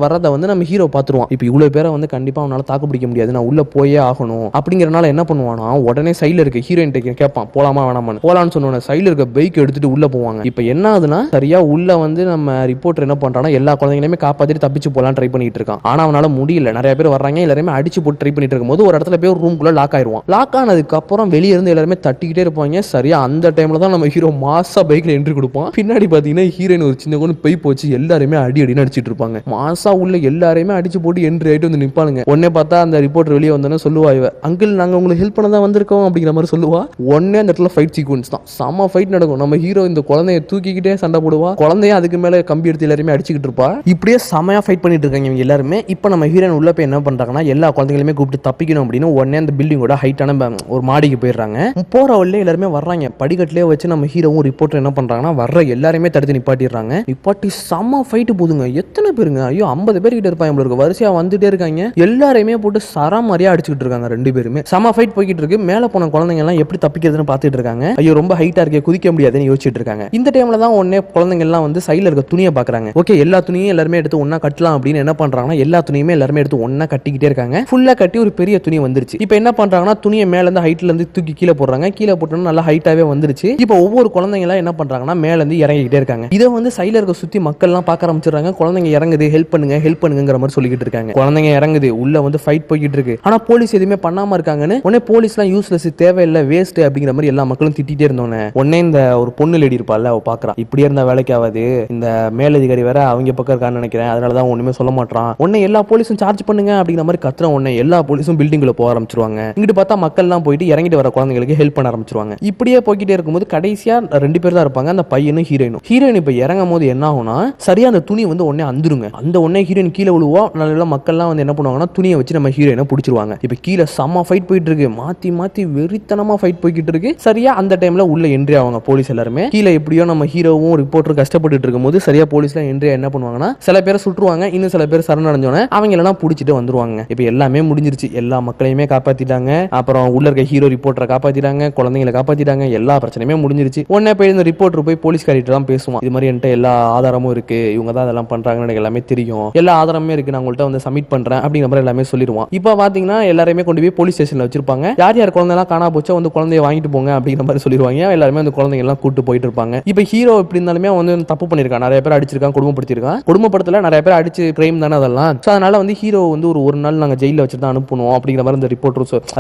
வரத வந்து நம்ம ஹீரோ பாத்துருவான். இப்போ இவ்வளவு பேரை வந்து கண்டிப்பா அவனால தாக்கு பிடிக்க முடியாது, நான் உள்ள போயே ஆகணும் அப்படிங்கறனால என்ன பண்ணுவானா உடனே சைடுல இருக்க ஹீரோயின் கேட்பான், போலாமா வேணாமான்னு. போலான்னு சொன்னோன்னே சைடுல இருக்க பைக் எடுத்துட்டு உள்ள போவாங்க. இப்போ என்ன ஆகுதுன்னா சரியா உள்ள வந்து நம்ம ரிப்போர்ட்டர் என்ன பண்றானா எல்லா குழந்தைங்களையுமே காப்பாத்திட்டு தப்பிச்சு போலாம் ட்ரை பண்ணிட்டு இருக்கான். ஆனா அவனால முடியல, நிறைய பேர் வர்றாங்க, எல்லாருமே அடிச்சு போட்டு ட்ரை பண்ணிட்டு இருக்கும்போது ஒரு இடத்துல போய் ரூம்குள்ள லாக் ஆயிருவான். லாக் ஆனதுக்கு அப்புறம் வெளியே இருந்து எல்லாருமே தட்டிக்கிட்டே இருப்பாங்க. சரியா அந்த டைம்ல தான் நம்ம ஹீரோ மாசா பைக்ல என்ட்ரி கொடுப்பான். பின்னாடி பாத்தீங்கன்னா ஹீரோயின் ஒரு சின்ன கொண்டு போய் போச்சு, எல்லாருமே அடி அடின்னு அடிச்சிட்டு இருப்பாங்க. மாசா உள்ள எல்லாரையுமே அடிச்சு போட்டு என்ட்ரி ஆயிட்டு வந்து நிப்பானுங்க. உடனே பார்த்தா அந்த ரிப்போர்ட்டர் வெளியே வந்தோன்னு சொல்லுவா, இவ அங்கிள் நாங்க உங்களுக்கு ஹெல்ப் பண்ண தான் வந்திருக்கோம் அப்படிங்கிற மாதிரி சொல்லுவா. உடனே அந்த இடத்துல ஃபைட் சீக்வன்ஸ் தான், செம ஃபைட் நடக்கும். நம்ம ஹீரோ இந்த குழந்தைய தூக்கிக்கிட்டே சண்டை போடுவா, குழந்தைய அதுக்கு மேல கம்பி எடுத்து எல்லாருமே அடிச்சுக்கிட்டு இருப்பா. இப்படியே செமையா ஃபைட் பண்ணிட்டு இருக்காங்க இவங்க எல்லாருமே. இப்போ நம்ம ஹீரோயின் உள்ள போய் என்ன பண்றாங்கன்னா எல்லா குழந்தைகளுமே கூப்பிட்டு தப்பிக்கணும் அப்படின்னு உடனே அந்த பில்டிங்கோட ஹைட்டான ஒரு மாடிக்கு போயிடுறாங்க. போற வழியில எல்லாருமே வர்றாங்க, படிக்கட்டிலே வச்சு நம்ம ஹீரோவும் ரிப்போர்ட்டர் என்ன பண்றாங்கன்னா வர்ற எல்லாருமே தடுத்து நிப்பாட்டிடுறாங்க. நிப்பாட்டி செம ஃபைட் போதுங்க. எத்தனை பேருங்க, ஐயோ 50 பேர் கிட்ட இருப்பாங்க, நம்மளுக்கு வரிசையா வந்துட்டே இருக்காங்க. எல்லாரையுமே போட்டு சரமாரியா அடிச்சுக்கிட்டு இருக்காங்க ரெண்டு பேருமே. செம ஃபைட் போய்கிட்டு இருக்கு. மேல போன குழந்தைங்க எல்லாம் எப்படி தப்பிக்கிறதுன்னு பாத்துட்டு இருக்காங்க. ஐயோ ரொம்ப ஹைட்டா இருக்கே, குதிக்க முடியாதுன்னு யோசிச்சுட்டு இருக்காங்க. இந்த டைம்ல தான் உடனே குழந்தைங்க எல்லாம் வந்து சைடுல இருக்க துணியை பாக்குறாங்க. ஓகே எல்லா துணியும் எல்லாருமே எடுத்து ஒண்ணா கட்டலாம் அப்படின்னு என்ன பண்றாங்கன்னா எல்லா துணியுமே எல்லாருமே எடுத்து ஒண்ணா கட்டிக்கிட்டே இருக்காங்க. ஃபுல்லா கட்டி ஒரு பெரிய துணி வந்துருச்சு. இப்போ என்ன பண்றாங்கன்னா துணியை மேல இருந்து ஹைட்ல இருந்து தூக்கி கீழே போடுறாங்க. கீழே போட்டோம்னா நல்லா ஹைட்டாவே வந்துருச்சு. இப்போ ஒவ்வொரு குழந்தைங்க எல்லாம் என்ன பண்றாங்கன்னா மேல இருந்து இறங்கிக்கிட்டே இருக்காங்க. இதை வந்து சைடுல இருக்க சுத்தி மக்கள் எல்லாம் பார்க்க ஆரம்பிச்சிடுறாங்க. குழந்தைங்க இறங்குது, ஹெல்ப் பண்ணுங்கிற மாதிரி சொல்லிக்கிட்டு இருக்காங்க. குழந்தைங்க இறங்குது, உள்ள வந்து ஃபைட் போய்கிட்டு இருக்கு. ஆனா போலீஸ் எதுவுமே பண்ணாம இருக்காங்கன்னு உடனே போலீஸ் எல்லாம் யூஸ்லெஸ், தேவையில்லை, வேஸ்ட் அப்படிங்கிற மாதிரி எல்லா மக்களும் திட்டிட்டே இருந்தோன்னே உடனே இந்த ஒரு பொண்ணு லேடி இருப்பாள் அவ பாக்குறா, இப்படியே இருந்தா வேலைக்கு ஆகாது, இந்த மேலதிகாரி வேற அவங்க பக்கம் இருக்கான்னு நினைக்கிறேன், அதனாலதான் ஒண்ணுமே சொல்ல மாட்டான். உடனே எல்லா போலீஸும் சார்ஜ் பண்ணுங்க அப்படிங்கிற மாதிரி கத்துற உடனே எல்லா போலீஸும் பில்டிங்குள்ள போக ஆரம்பிச்சிருவாங்க. இங்கிட்டு பார்த்தா மக்கள் எல்லாம் போயிட்டு இறங்கிட்டு வர குழந்தைங்களுக்கு ஹெல்ப் பண்ண ஆரம்பிச்சிருவாங்க. இப்படியே போய்கிட்டே இருக்கும்போது கடைசியா 2 பேர் தான் இருப்பாங்க, அந்த பையனும் ஹீரோயினும். ஹீரோயின் இப்ப இறங்கும் போது என்ன ஆகும்னா சரியா அந்த துணி வந்து உடனே அந்துருங்க. அந்த உடனே ஹீரோயின் கீழே விழுவா. நல்ல மக்கள்லாம் வந்து என்ன பண்ணுவாங்கன்னா துணியை வச்சு நம்ம ஹீரோயினை பிடிச்சிருவாங்க. இப்ப கீழே செம்ம ஃபைட் போயிட்டு இருக்கு, மாத்தி மாத்தி வெறித்தனமா ஃபைட் போய்கிட்டு இருக்கு. சரியா அந்த டைம்ல உள்ள என்ட்ரி ஆவாங்க போலீஸ் எல்லாருமே. கீழே எப்படியோ நம்ம ஹீரோவும் ரிப்போர்ட்டரும் கஷ்டப்பட்டு இருக்கும்போது சரியா போலீஸ்ல என்ட்ரி என்ன பண்ணுவாங்கன்னா சில பேரை சுட்டுருவாங்க, இன்னும் சில பேர் சரணடைஞ்சோன்னே அவங்க எல்லாம் பிடிச்சிட்டு வந்துருவாங்க. இப்ப எல்லாமே முடிஞ்சிருச்சு, எல்லா மக்களையுமே காப்பாத்திட்டாங்க. அப்புறம் உள்ள இருக்க ஹீரோ ரிப்போர்ட்டரை காப்பாத்திட்டாங்க, குழந்தைங்களை காப்பாத்திட்டாங்க, எல்லா பிரச்சனையுமே முடிஞ்சிருச்சு. உடனே போய் இந்த ரிப்போர்ட்டர் போய் போலீஸ்காரிட்ட தான் பேசுவான், இது மாதிரி என்கிட்ட எல்லா ஆதாரமும் இருக்கு, இவங்க தான் அதெல்லாம் பண்றாங்கன்னு எனக்கு எல்லாமே தெரியும், எல்லா ஆதாரமே இருக்கு, நான் உங்கள்கிட்ட வந்து சப்மிட் பண்றேன் அப்படிங்கிற மாதிரி எல்லாமே சொல்லிடுவான். இப்போ பாத்தீங்கன்னா எல்லாருமே கொண்டு போய் போலீஸ் ஸ்டேஷன்ல வச்சிருப்பாங்க. யார் யார் குழந்தை எல்லாம் காணா போச்சோ வந்து குழந்தைய வாங்கிட்டு போங்க அப்படிங்கிற மாதிரி சொல்லிடுவாங்க. எல்லாருமே அந்த குழந்தைங்க எல்லாம் கூட்டு போயிட்டு இருப்பாங்க. இப்போ ஹீரோ எப்படி இருந்தாலுமே வந்து தப்பு பண்ணிருக்கான், நிறைய பேர் அடிச்சிருக்கான், குடும்பப்படுத்திருக்கான். குடும்பப்படுத்தல, நிறைய பேர் அடிச்சு கிரைம் தானே அதெல்லாம். அதனால வந்து ஹீரோ வந்து ஒரு நாள் நாங்க ஜெயில வச்சு தான் அனுப்பணும் அப்படிங்கிற மாதிரி இந்த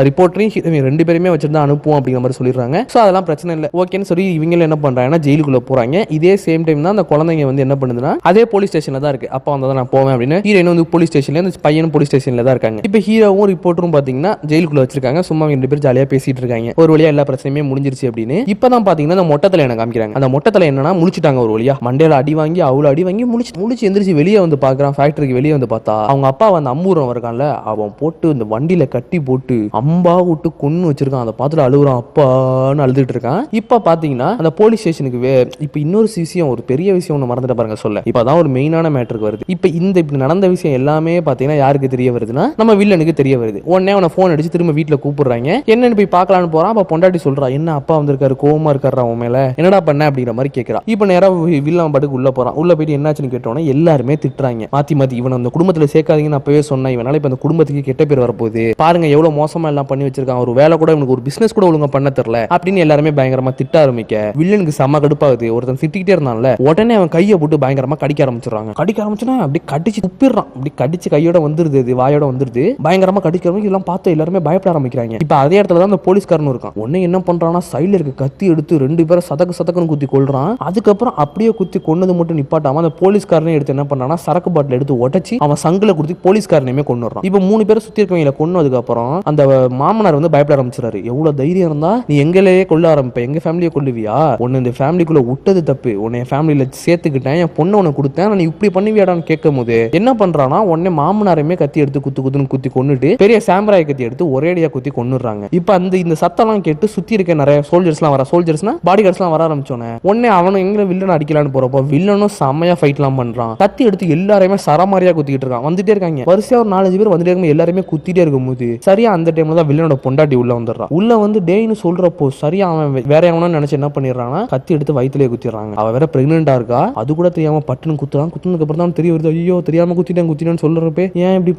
ரிப்போர்ட்டரையும் 2 பேருமே வச்சு தான் அனுப்புவோம் அப்படிங்கிற மாதிரி சொல்லிடுறாங்க. ஸோ அதெல்லாம் பிரச்சனை இல்லை, ஓகேன்னு சொல்லி இவங்க என்ன பண்றாங்கன்னா ஜெயிலுக்குள்ள போறாங்க. இதே சேம் டைம் தான் அந்த குழந்தைங்க வந்து என்ன பண்ணுதுன்னா அதே போலீஸ் ஸ்டேஷன்ல தான் இருக்கு. அப்பா வந்தா நான் போவேன் அப்படின்னு ஹீரோயின் வந்து போலீஸ் ஸ்டேஷன்ல, அந்த பையனும் போலீஸ் ஸ்டேஷன்ல தான் இருக்காங்க. இப்போ ஹீரோவும் ரிப்போர்ட்டரும் பாத்தீங்கன்னா ஜெயிலுக்குள்ள வச்சிருக்காங்க. சும்மா 2 பேர் ஜாலியா பேசிட்டு இருக்காங்க. ஒரு வழியா எல்லா பிரச்சனையுமே முடிஞ்சிருச்சு அப்படின்னு இப்பதான் பாத்தீங்கன்னா அந்த மொட்டத்துல எனக்கு காமிக்கிறாங்க. அந்த மொட்டத்துல என்னன்னா முடிச்சிட்டாங்க ஒரு வழியா. மண்டையில அடி வாங்கி அவ்வளவு அடி வாங்கி முடிச்சு எந்திரிச்சு வெளியே வந்து பாக்குறான். ஃபேக்டரிக்கு வெளியே வந்து பார்த்தா அவங்க அப்பா வந்து அம்பூரம் இருக்கான்ல, அவன் போட்டு இந்த வண்டியில கட்டி போட்டு அம்பா விட்டு கொன்னு வச்சிருக்கான். அந்த பாத்துல அழுகுறான், அப்பான்னு அழுதுட்டு இருக்கான். இப்ப பாத்தீங்கன்னா அந்த போலீஸ் ஸ்டேஷனுக்கு இப்ப இன்னொரு விஷயம், ஒரு பெரிய விஷயம் ஒண்ணு மறந்துட்ட பாருங்க சொல்ல. இப்பதான் ஒரு மெயினான மேட்டருக்கு வருது. இப்படி நடந்த விஷயம் எல்லாமே பாத்தீங்கன்னா யாருக்கு தெரிய வருதுன்னா நம்ம வில்லனுக்கு தெரிய வருது. உடனே அவனை போன் அடிச்சு திரும்ப வீட்டுல கூப்பிடுறாங்க. என்னன்னு போய் பார்க்கலான்னு போறான். அப்ப பொண்டாட்டி சொல்றா, என்ன அப்பா வந்திருக்காரு, கோவமா இருக்காரு அவன் மேல, என்னடா பண்ண அப்படிங்கிற மாதிரி கேட்கறான். இப்ப நேரா வில்லன் பாட்டுக்கு உள்ள போறான். உள்ள போயிட்டு என்னாச்சுன்னு கேட்டோன்னா எல்லாருமே திட்டுறாங்க, மாத்தி இவன் அந்த குடும்பத்துல சேர்க்காதீங்கன்னு அப்பவே சொன்னா, இவனால இப்ப அந்த குடும்பத்துக்கு கெட்ட பேர் வரப்போகுது, பாருங்க எவ்வளவு மோசமா எல்லாம் பண்ணி வச்சிருக்கான், ஒரு வேலை கூட இவனுக்கு ஒரு பிசினஸ் கூட ஒழுங்கா பண்ண தெரியல அப்படின்னு எல்லாருமே பயங்கரமா திட்ட ஆரம்பிக்க வில்லனுக்கு செம்ம கடுப்பாகுது. ஒருத்தன் திட்டிக்கிட்டே இருந்தான்ல, உடனே அவன் கையை போட்டு பயங்கரமா கடிக்க ஆரம்பிச்சிடறாங்க. கடிக்க ஆரம்பிச்சுனா அப்படி கடிச்சு துப்பிடுறான். அப்படி கடிச்சு கையோட வந்துருது, அது வாயோட வந்துருது. பயங்கரமா கடிக்க இதெல்லாம் பார்த்து எல்லாருமே பயப்பட ஆரம்பிக்கிறாங்க. இப்ப அதே இடத்துல தான் அந்த போலீஸ்காரன் இருக்கான். உடனே என்ன பண்றான்னா சைடுல இருக்க கத்தி எடுத்து 2 பேரை சதக்குன்னு குத்தி கொள்றான். அதுக்கப்புறம் அப்படியே குத்தி கொன்னது மட்டும் நிப்பாட்டாம அந்த போலீஸ்காரனே எடுத்து என்ன பண்றான்னா சரக்கு பாட்டில் எடுத்து உடைச்சி அவன் சங்குல கொடுத்து போலீஸ்காரனையுமே கொன்னுறான். இப்ப 3 பேரை சுத்தி இருக்கவங்கள கொன்னதுக்கு அப்புறம் அந்த மாமனார் வந்து பயப்பட ஆரம்பிச்சிடாரு. எவ்வளவு தைரியம் இருந்தா நீ எங்களையே கொல்ல ஆரம்பிப்ப, எங்க ஃபேமிலியை கொல்லுவியா? உன்னை இந்த ஃபேமிலிக்குள்ள விட்டது தப்பு, உன்னை ஃபேமிலியில சேர்த்துக்கிட்டேன், என் பொண்ணு உனக்கு கொடுத்தேன், நீ இப்படி பண்ணுவியாடான்னு கேட்கும் போது என்ன பண்றானா உடனே மாமனாருமே கத்தி எடுத்து குத்துன்னு குத்தி கொன்னுட்டு பெரிய சாம்பராய் கத்தி எடுத்து ஒரேடியா குத்தி கொன்னுறாங்க. இப்ப இந்த சத்தம்லாம் கேட்டு சுத்தி இருக்க நிறைய சோல்ஜர்ஸ்லாம் வர, சோல்ஜர்ஸ்னா பாடி கார்ட்ஸ்லாம் வர ஆரம்பிச்சோன்னே உடனே அவனும் எங்க வில்லன் அடிக்கலான்னு போறப்போ வில்லனும் செம்மையா ஃபைட்லாம் பண்றான். கத்தி எடுத்து எல்லாரையுமே சரமாரியா குத்திட்டு இருக்கான். வந்துட்டே இருக்காங்க வரிசையா ஒரு 4-5 பேர் வந்துட்டே இருக்கும். எல்லாருமே குத்திட்டே இருக்கும்போது சரியா அந்த டைம்ல தான் வில்லனோட பொண்டாட்டி உள்ள வந்துடுறான். உள்ள வந்து டேன்னு சொல்றப்போ சரியா அவன் வேற எவனா நினைச்சு என்ன பண்ணிடுறான்னா கத்தி எடுத்து வயிற்றுலேயே குத்திடுறாங்க. அவ வேற பிரெக்னெண்டா இருக்கா. அது கூட தெரியாம பட்டுன்னு குத்துறான். குத்துனதுக்கு அப்புறம் தான் தெரிய வருது, ஐயோ தெரியாம குத்திட்டேன்னு சொல்றப்ப ஏன் இப்படி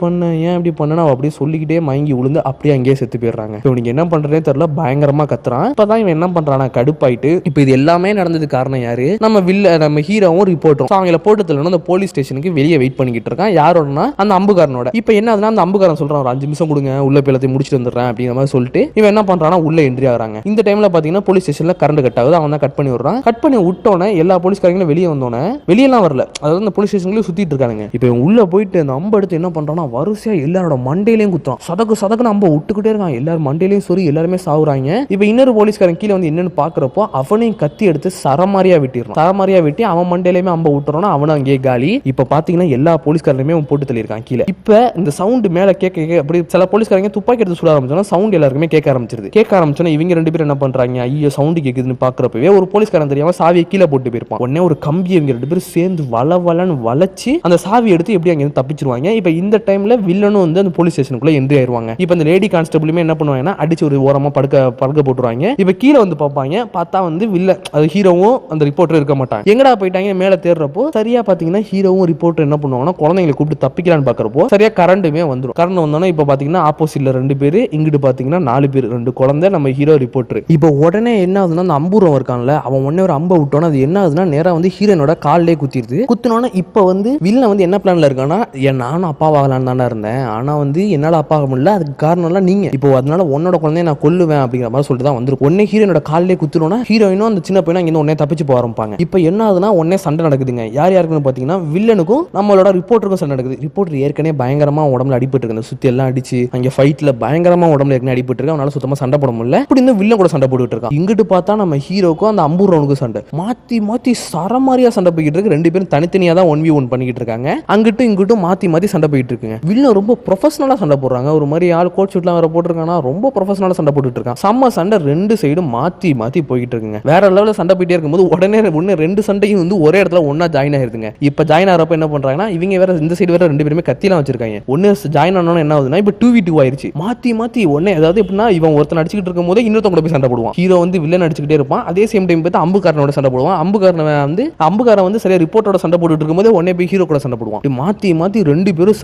பண்ண அப்படியே சொல்லிக்கிட்டே மயங்கி விழுந்து அப்படியே அங்கேயே செத்து போயிடுறாங்க. இவனுக்கு என்ன பண்றதே தெரியல, பயங்கரமா கத்துறான். இப்பதான் இவன் என்ன பண்றானா கடுப்பாயிட்டு இப்ப இது எல்லாமே நடந்தது காரணம் யாரு? நம்ம ஹீரோவும் ரிப்போர்ட்டரும். அவங்கள போட்டு தள்ளணும் அந்த போலீஸ் ஸ்டேஷனுக்கு வெளியே வெயிட் பண்ணிக்கிட்டு இருக்கான். யாரோடனா அந்த அம்புகாரனோட. இப்ப என்ன ஆகுதுன்னா அந்த அம்புகாரன் சொல்றான் ஒரு 5 நிமிஷம் கொடுங்க, உள்ள போய் எல்லாத்தையும் முடிச்சுட்டு வந்துடுறேன் அப்படிங்கிற மாதிரி சொல்லிட்டு இவன் என்ன பண்றானா உள்ள என்ட்ரி ஆகுறாங்க. இந்த டைம்ல பாத்தீங்கன்னா போலீஸ் ஸ்டேஷன்ல கரண்ட் கட் ஆகுது. அவன் தான் கட் பண்ணி விடுறான். கட் பண்ணி விட்டோன்னே எல்லா போலீஸ்காரங்களும் வெளியே வந்தோன்னே வெளியெல்லாம் வரல, அதாவது அந்த போலீஸ் ஸ்டேஷன்லயும் சுத்திட்டு இருக்காங்க. இப்ப உள்ள போயிட்டு அந்த அம்பு எடுத்து என்ன பண்றானா வரிசையா எல்லாரோட மண்டையிலையும் குத்துறான். சதக்குன்னு அம்ப விட்டுக்கிட்டே இருக்கான். எல்லாரும் மண்டையிலையும் சொல்லி எல்லாருமே சாவுறாங்க. இப்ப இன்னொரு போலீஸ்காரன் கீழே வந்து என்னன்னு பாக்குறப்போ அவனையும் கத்தி எடுத்து சரமாரியா வெட்டி அவன் மண்டையிலுமே அம்ப விட்டுறானா அவனும் அங்கேயே காலி. இப்ப பாத்தீங்கன்னா எல்லா போலீஸ்காரனுமே போட்டு தள்ளியிருக்கான் கீழே. இப்ப இந்த சவுண்ட் மேல கேட்க அப்படி சில போலீஸ்காரங்க துப்பாக்கி எடுத்து சுட ஆரம்பிச்சோன்னா சவுண்ட் எல்லாருக்குமே கேட்க ஆரம்பிச்சோன்னா இவங்க 2 பேரும் என்ன பண்றாங்க, ஐயோ சவுண்ட் கேக்குதுன்னு பாக்குறப்பவே ஒரு போலீஸ்காரன் தெரியாம சாவியை கீழே போட்டு போயிருப்பான். உடனே ஒரு கம்பி இவங்க 2 பேரும் சேர்ந்து வளவலன்னு வளைச்சு அந்த சாவி எடுத்து எப்படி அங்க தப்பிச்சிருவாங்க. இப்ப இந்த டைம்ல வில்லனும் வந்து அந்த போலீஸ் ஸ்டேஷனுக்குள்ள என்ட்ரி ஆயிருவாங்க. இப்ப இந்த லேடி கான்ஸ்டபிளுமே என்ன பண்ணுவாங்கன்னா அடிச்சு ஒரு ஓரமா படுக்க போட்டுருவாங்க. இப்ப கீழே வந்து பார்ப்பாங்க. பார்த்தா வந்து அது ஹீரோவும் அந்த ரிப்போர்ட்டர் இருக்க மாட்டாங்க. எங்கடா போயிட்டாங்க மேல தேடுறப்போ சரியா பாத்தீங்கன்னா ஹீரோவும் ரிப்போர்ட்டர் என்ன பண்ணுவாங்கன்னா குழந்தைங்களை கூப்பிட்டு தப்பிக்கலான்னு பாக்குறப்போ சரியா கரண்டுமே வந்துடும். கரண்ட் வந்தோன்னா இப்ப பாத்தீங்கன்னா ஆப்போசிட்ல 2 பேரு, இங்கிட்டு பாத்தீங்கன்னா 4 பேர், 2 குழந்தை, நம்ம ஹீரோ ரிப்போர்ட்டர். இப்ப உடனே என்ன ஆகுதுன்னா அந்த அம்பூரம் இருக்கான்ல அவன் உடனே ஒரு அம்பை விட்டோன்னா அது என்ன ஆகுதுன்னா நேரா வந்து ஹீரோனோட காலிலே குத்திடுது. குத்தினோன்னா இப்ப வந்து வில்லன் வந்து என்ன பிளான்ல இருக்கான்னா நானும் அப்பாவாகலான்னு தானே இருந்தேன், ஆனா வந்து என்னால அப்பாக முடியல, அதுக்கு காரணம் எல்லாம் நீங்க, இப்போ அதனால உன்னோட குழந்தைய நான் கொல்லுவேன் அப்படிங்கிற மாதிரி சொல்லிட்டு தான் வந்துரும். உடனே ஹீரோனோட காலிலே குத்துறோம்னா ஹீரோயினும் அந்த சின்ன பையனும் இங்க உடனே தப்பிச்சு போக ஆரம்பிப்பாங்க. இப்போ என்ன ஆகுதுன்னா உடனே சண்டை நடக்குதுங்க. யாருக்குன்னு பாத்தீங்கன்னா வில்லனுக்கும் நம்மளோட ரிப்போர்ட்டருக்கும் சண்டை நடக்குது. ரிப்போர்ட்டர் ஏற்கனவே பயங்கரமா உடம்புல அடிபட்டு இருக்கு, சுத்தி எல்லாம் அடிச்சு அங்க ஃபைட்ல பயங்கரமா உடம்புல ஏற்கனவே அடிபட்டு இருக்கு, அவனால சுத்தமா சண்டை போட முடியல. இப்படி இந்த வில்லன் கூட சண்டை போட்டுட்டு இருக்கான். இங்கிட்டு பார்த்தா நம்ம ஹீரோக்கும் அந்த அம்பூரவனுக்கும் சண்டை மாத்தி சரமாரியா சண்டை போய்கிட்டு இருக்கு. 2 பேரும் தனித்தனியா தான் 1v1 பண்ணிக்கிட்டு இருக்காங்க. அங்கிட்டும் இங்கிட்டும் மாத்தி சண்டை போயிட்டு இருக்குங்க. வில்லன் ரொம்ப ப்ரொஃபஷனலா சண்டை போடுறாங்க. ஒரு மாதிரி ஆள் கோட் ஷூட்லாம் வேற போட்டுருக்கானா ரொம்ப ப்ரொஃபஷனலா சண்டை போட்டுட்டு இருக்கான். செம்ம சண்டை 2 சைடும் மாத்தி போயிட்டு இருக்குங்க. வேற லெவல்ல சண்டை போயிட்டே இருக்கும்போது உடனே 2 சண்டையும் வந்து ஒரே இடத்துல ஒன்னா ஜாயின் ஆயிருதுங்க. இப்ப ஜாயின் ஆகிறப்ப என்ன பண்றாங்கன்னா இவங்க வேற இந்த சைடு வேற 2 பேருமே கத்திலாம் வச்சிருக்காங்க. ஒன்னு ஜாயின் ஆனோன்னு என்ன ஆகுதுன்னா இப்ப 2v2 ஆயிருச்சு. மாத்தி ஒன்னே அதாவது எப்படின்னா இவன் ஒருத்தன் அடிச்சுக்கிட்டு இருக்கும் போது இன்னொருத்தன் கூட போய் சண்டை போடுவான். ஹீரோ வந்து வில்லன் அடிச்சுக்கிட்டே இருப்பான். அதே சேம் டைம் பார்த்து அம்புக்காரனோட சண்டை போடுவான். அம்புக்காரன் வந்து சரியா ரிப்போர்ட்டோட சண்டை போட்டுட்டு இருக்கும்போது உடனே போய் ஹீரோ கூட சண்டை போடுவான். மாத்தி 2 பேரும்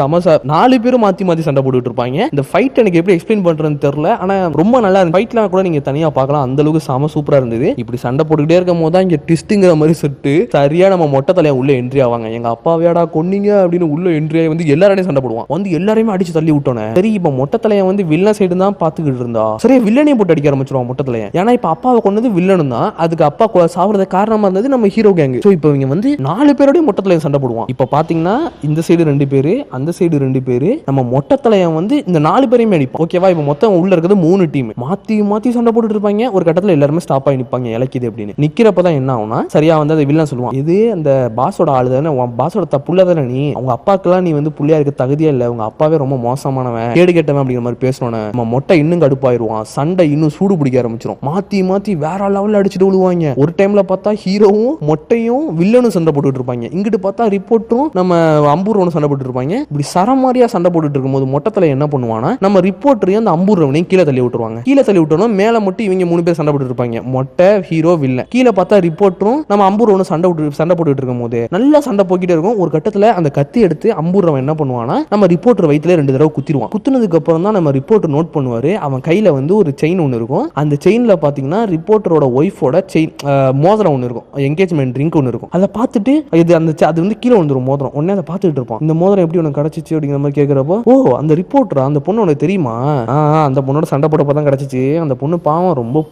4 பேரும் மாத்தி சண்டை போட்டுட்டு இருப்பாங்க. இந்த ஃபைட் எனக்கு எப்படி எக்ஸ்பிளைன் பண்றதுன்னு தெரியல, ஆனா ரொம்ப நல்லா இருந்து ஃபைட்லாம் கூட நீங்க தனியா பார்க்கலாம். அந்த அளவுக்கு செம சூப்பரா இருந்தது. இப்படி சண்டை போட்டுக்கிட்டே இருக்கும் போது தான் இங்க ட்விஸ்ட்ங்கிற மாதிரி சொல்லிட்டு சரியா நம்ம மொட்டை தலையா உள்ள என்ட்ரி ஆவாங்க. எங்க அப்பாவையாடா கொன்னீங்க அப்படின்னு உள்ள என்ட்ரி ஆகி வந்து எல்லாரையும் சண்டை போடுவான். வந்து எல்லாரையுமே அடிச்சு தள்ளி விட்டோன்னே சரி இப்ப மொட்டை தலையா வந்து வில்லன் சைடு தான் பாத்துக்கிட்டு இருந்தா சரி வில்லனையும் போட்டு அடிக்க ஆரம்பிச்சிருவான் மொட்டை தலையா. ஏன்னா இப்ப அப்பாவை கொண்டது வில்லனும் தான், அதுக்கு அப்பா சாவறது காரணமா இருந்தது நம்ம ஹீரோ கேங். சோ இப்போ இவங்க வந்து 4 பேரோட மொட்டை தலையை சண்டை போடுவான். இப்ப பாத்தீங்கன்னா இந்த சைடு 2 பேரு, அந்த சைடு 2 பேரு, நம்ம மொட்டை தலையை வந்து இந்த 4 பேரையுமே அடிப்போம். ஓகேவா? இப்ப மொத்தம் உள்ள இருக்கிறது 3 டீம். மாத்தி சண்டை போட்டுட்டு இருப்பாங்க. ஒரு கட்டத்துல எல்லாருமே ஸ்டாப் ஆகி நிப்பாங்க இலக்கிது அப்படின்னு. நிக்கிறப்பதான் என்ன ஆகும்னா சரியா வந்து அந்த வில்லன் சொல்லுவான், இது அந்த பாஸோட ஆளு தானே, பாஸோட புள்ள தானே நீ, அவங்க அப்பாக்கெல்லாம் நீ வந்து புள்ளியா இருக்க தகுதியா இல்ல, உங்க அப்பாவே ரொம்ப மோசமானவன் கேடு கேட்டவன் அப்படிங்கிற மாதிரி பேசணும். நம்ம மொட்டை இன்னும் கடுப்பாயிருவான். சண்டை இன்னும் சூடு பிடிக்க ஆரம்பிச்சிடும். மாத்தி வேற லெவல்ல அடிச்சுட்டு விழுவாங்க. ஒரு டைம்ல பார்த்தா ஹீரோவும் மொட்டையும் வில்லனும் சண்டை போட்டுட்டு இருப்பாங்க. இங்கிட்டு பார்த்தா ரிப்போர்ட்டரும் நம்ம அம்பூர்வனும் சண்டை போட்டு இருப்பாங்க. இப்படி சரமாரியா சண்டை போட்டுட்டு இருக்கும்போது மொட்டத்துல என்ன பண்ணுவானா நம்ம ரிப்போர்ட்டரையும் அந்த அம்பூர்வனையும் கீழே தள்ளி விட்டுருவாங்க. கீழே தள்ளி விட்டோம் மேல மட்டும் இவங்க 3 பேர் சண்டை போட்டு இருப்பாங்க. மொட்டை, ஹீரோ, வில்லன். கீழே பார்த்தா ரிப்போர்ட்டரும் நம்ம அம்பூர்வனும் சண்டை போட்டுட்டு இருக்கும் போது நல்லா சண்டை போக்கிட்டே இருக்கும். ஒரு கட்டத்துல அந்த கத்தி எடுத்து அம்பூர்வன் என்ன பண்ணுவானா நம்ம ரிப்போர்ட்டர் வயித்துல 2 தடவை குத்திடுவான். குத்துனதுக்கு அப்புறம் தான் நம்ம ரிப்போர்ட்டர் நோட் பண்ணுவாரு அவன் கையில வந்து ஒரு செயின் ஒன்று இருக்கும். அந்த அந்த செயின்ல பாத்தீங்கன்னா ரிப்போர்ட்டரோட ஒய்ஃபோட செயின் மோதிரம் ஒன்று இருக்கும், என்கேஜ்மெண்ட் ரிங் ஒன்று இருக்கும். அதை பார்த்துட்டு அது வந்து கீழே வந்துடும் மோதிரம். உடனே அதை பார்த்துட்டு இருப்பான். இந்த மோதிரம் எப்படி உனக்கு கிடைச்சிச்சு அப்படிங்கிற மாதிரி கேட்கிறப்போ, ஓ அந்த ரிப்போர்ட்டரா, அந்த பொண்ணு உனக்கு தெரியுமா, அந்த பொண்ணோட சண்டை போடப்போ தான் கிடைச்சிச்சு, அந்த பொண்ணு பாவம் ரொம்ப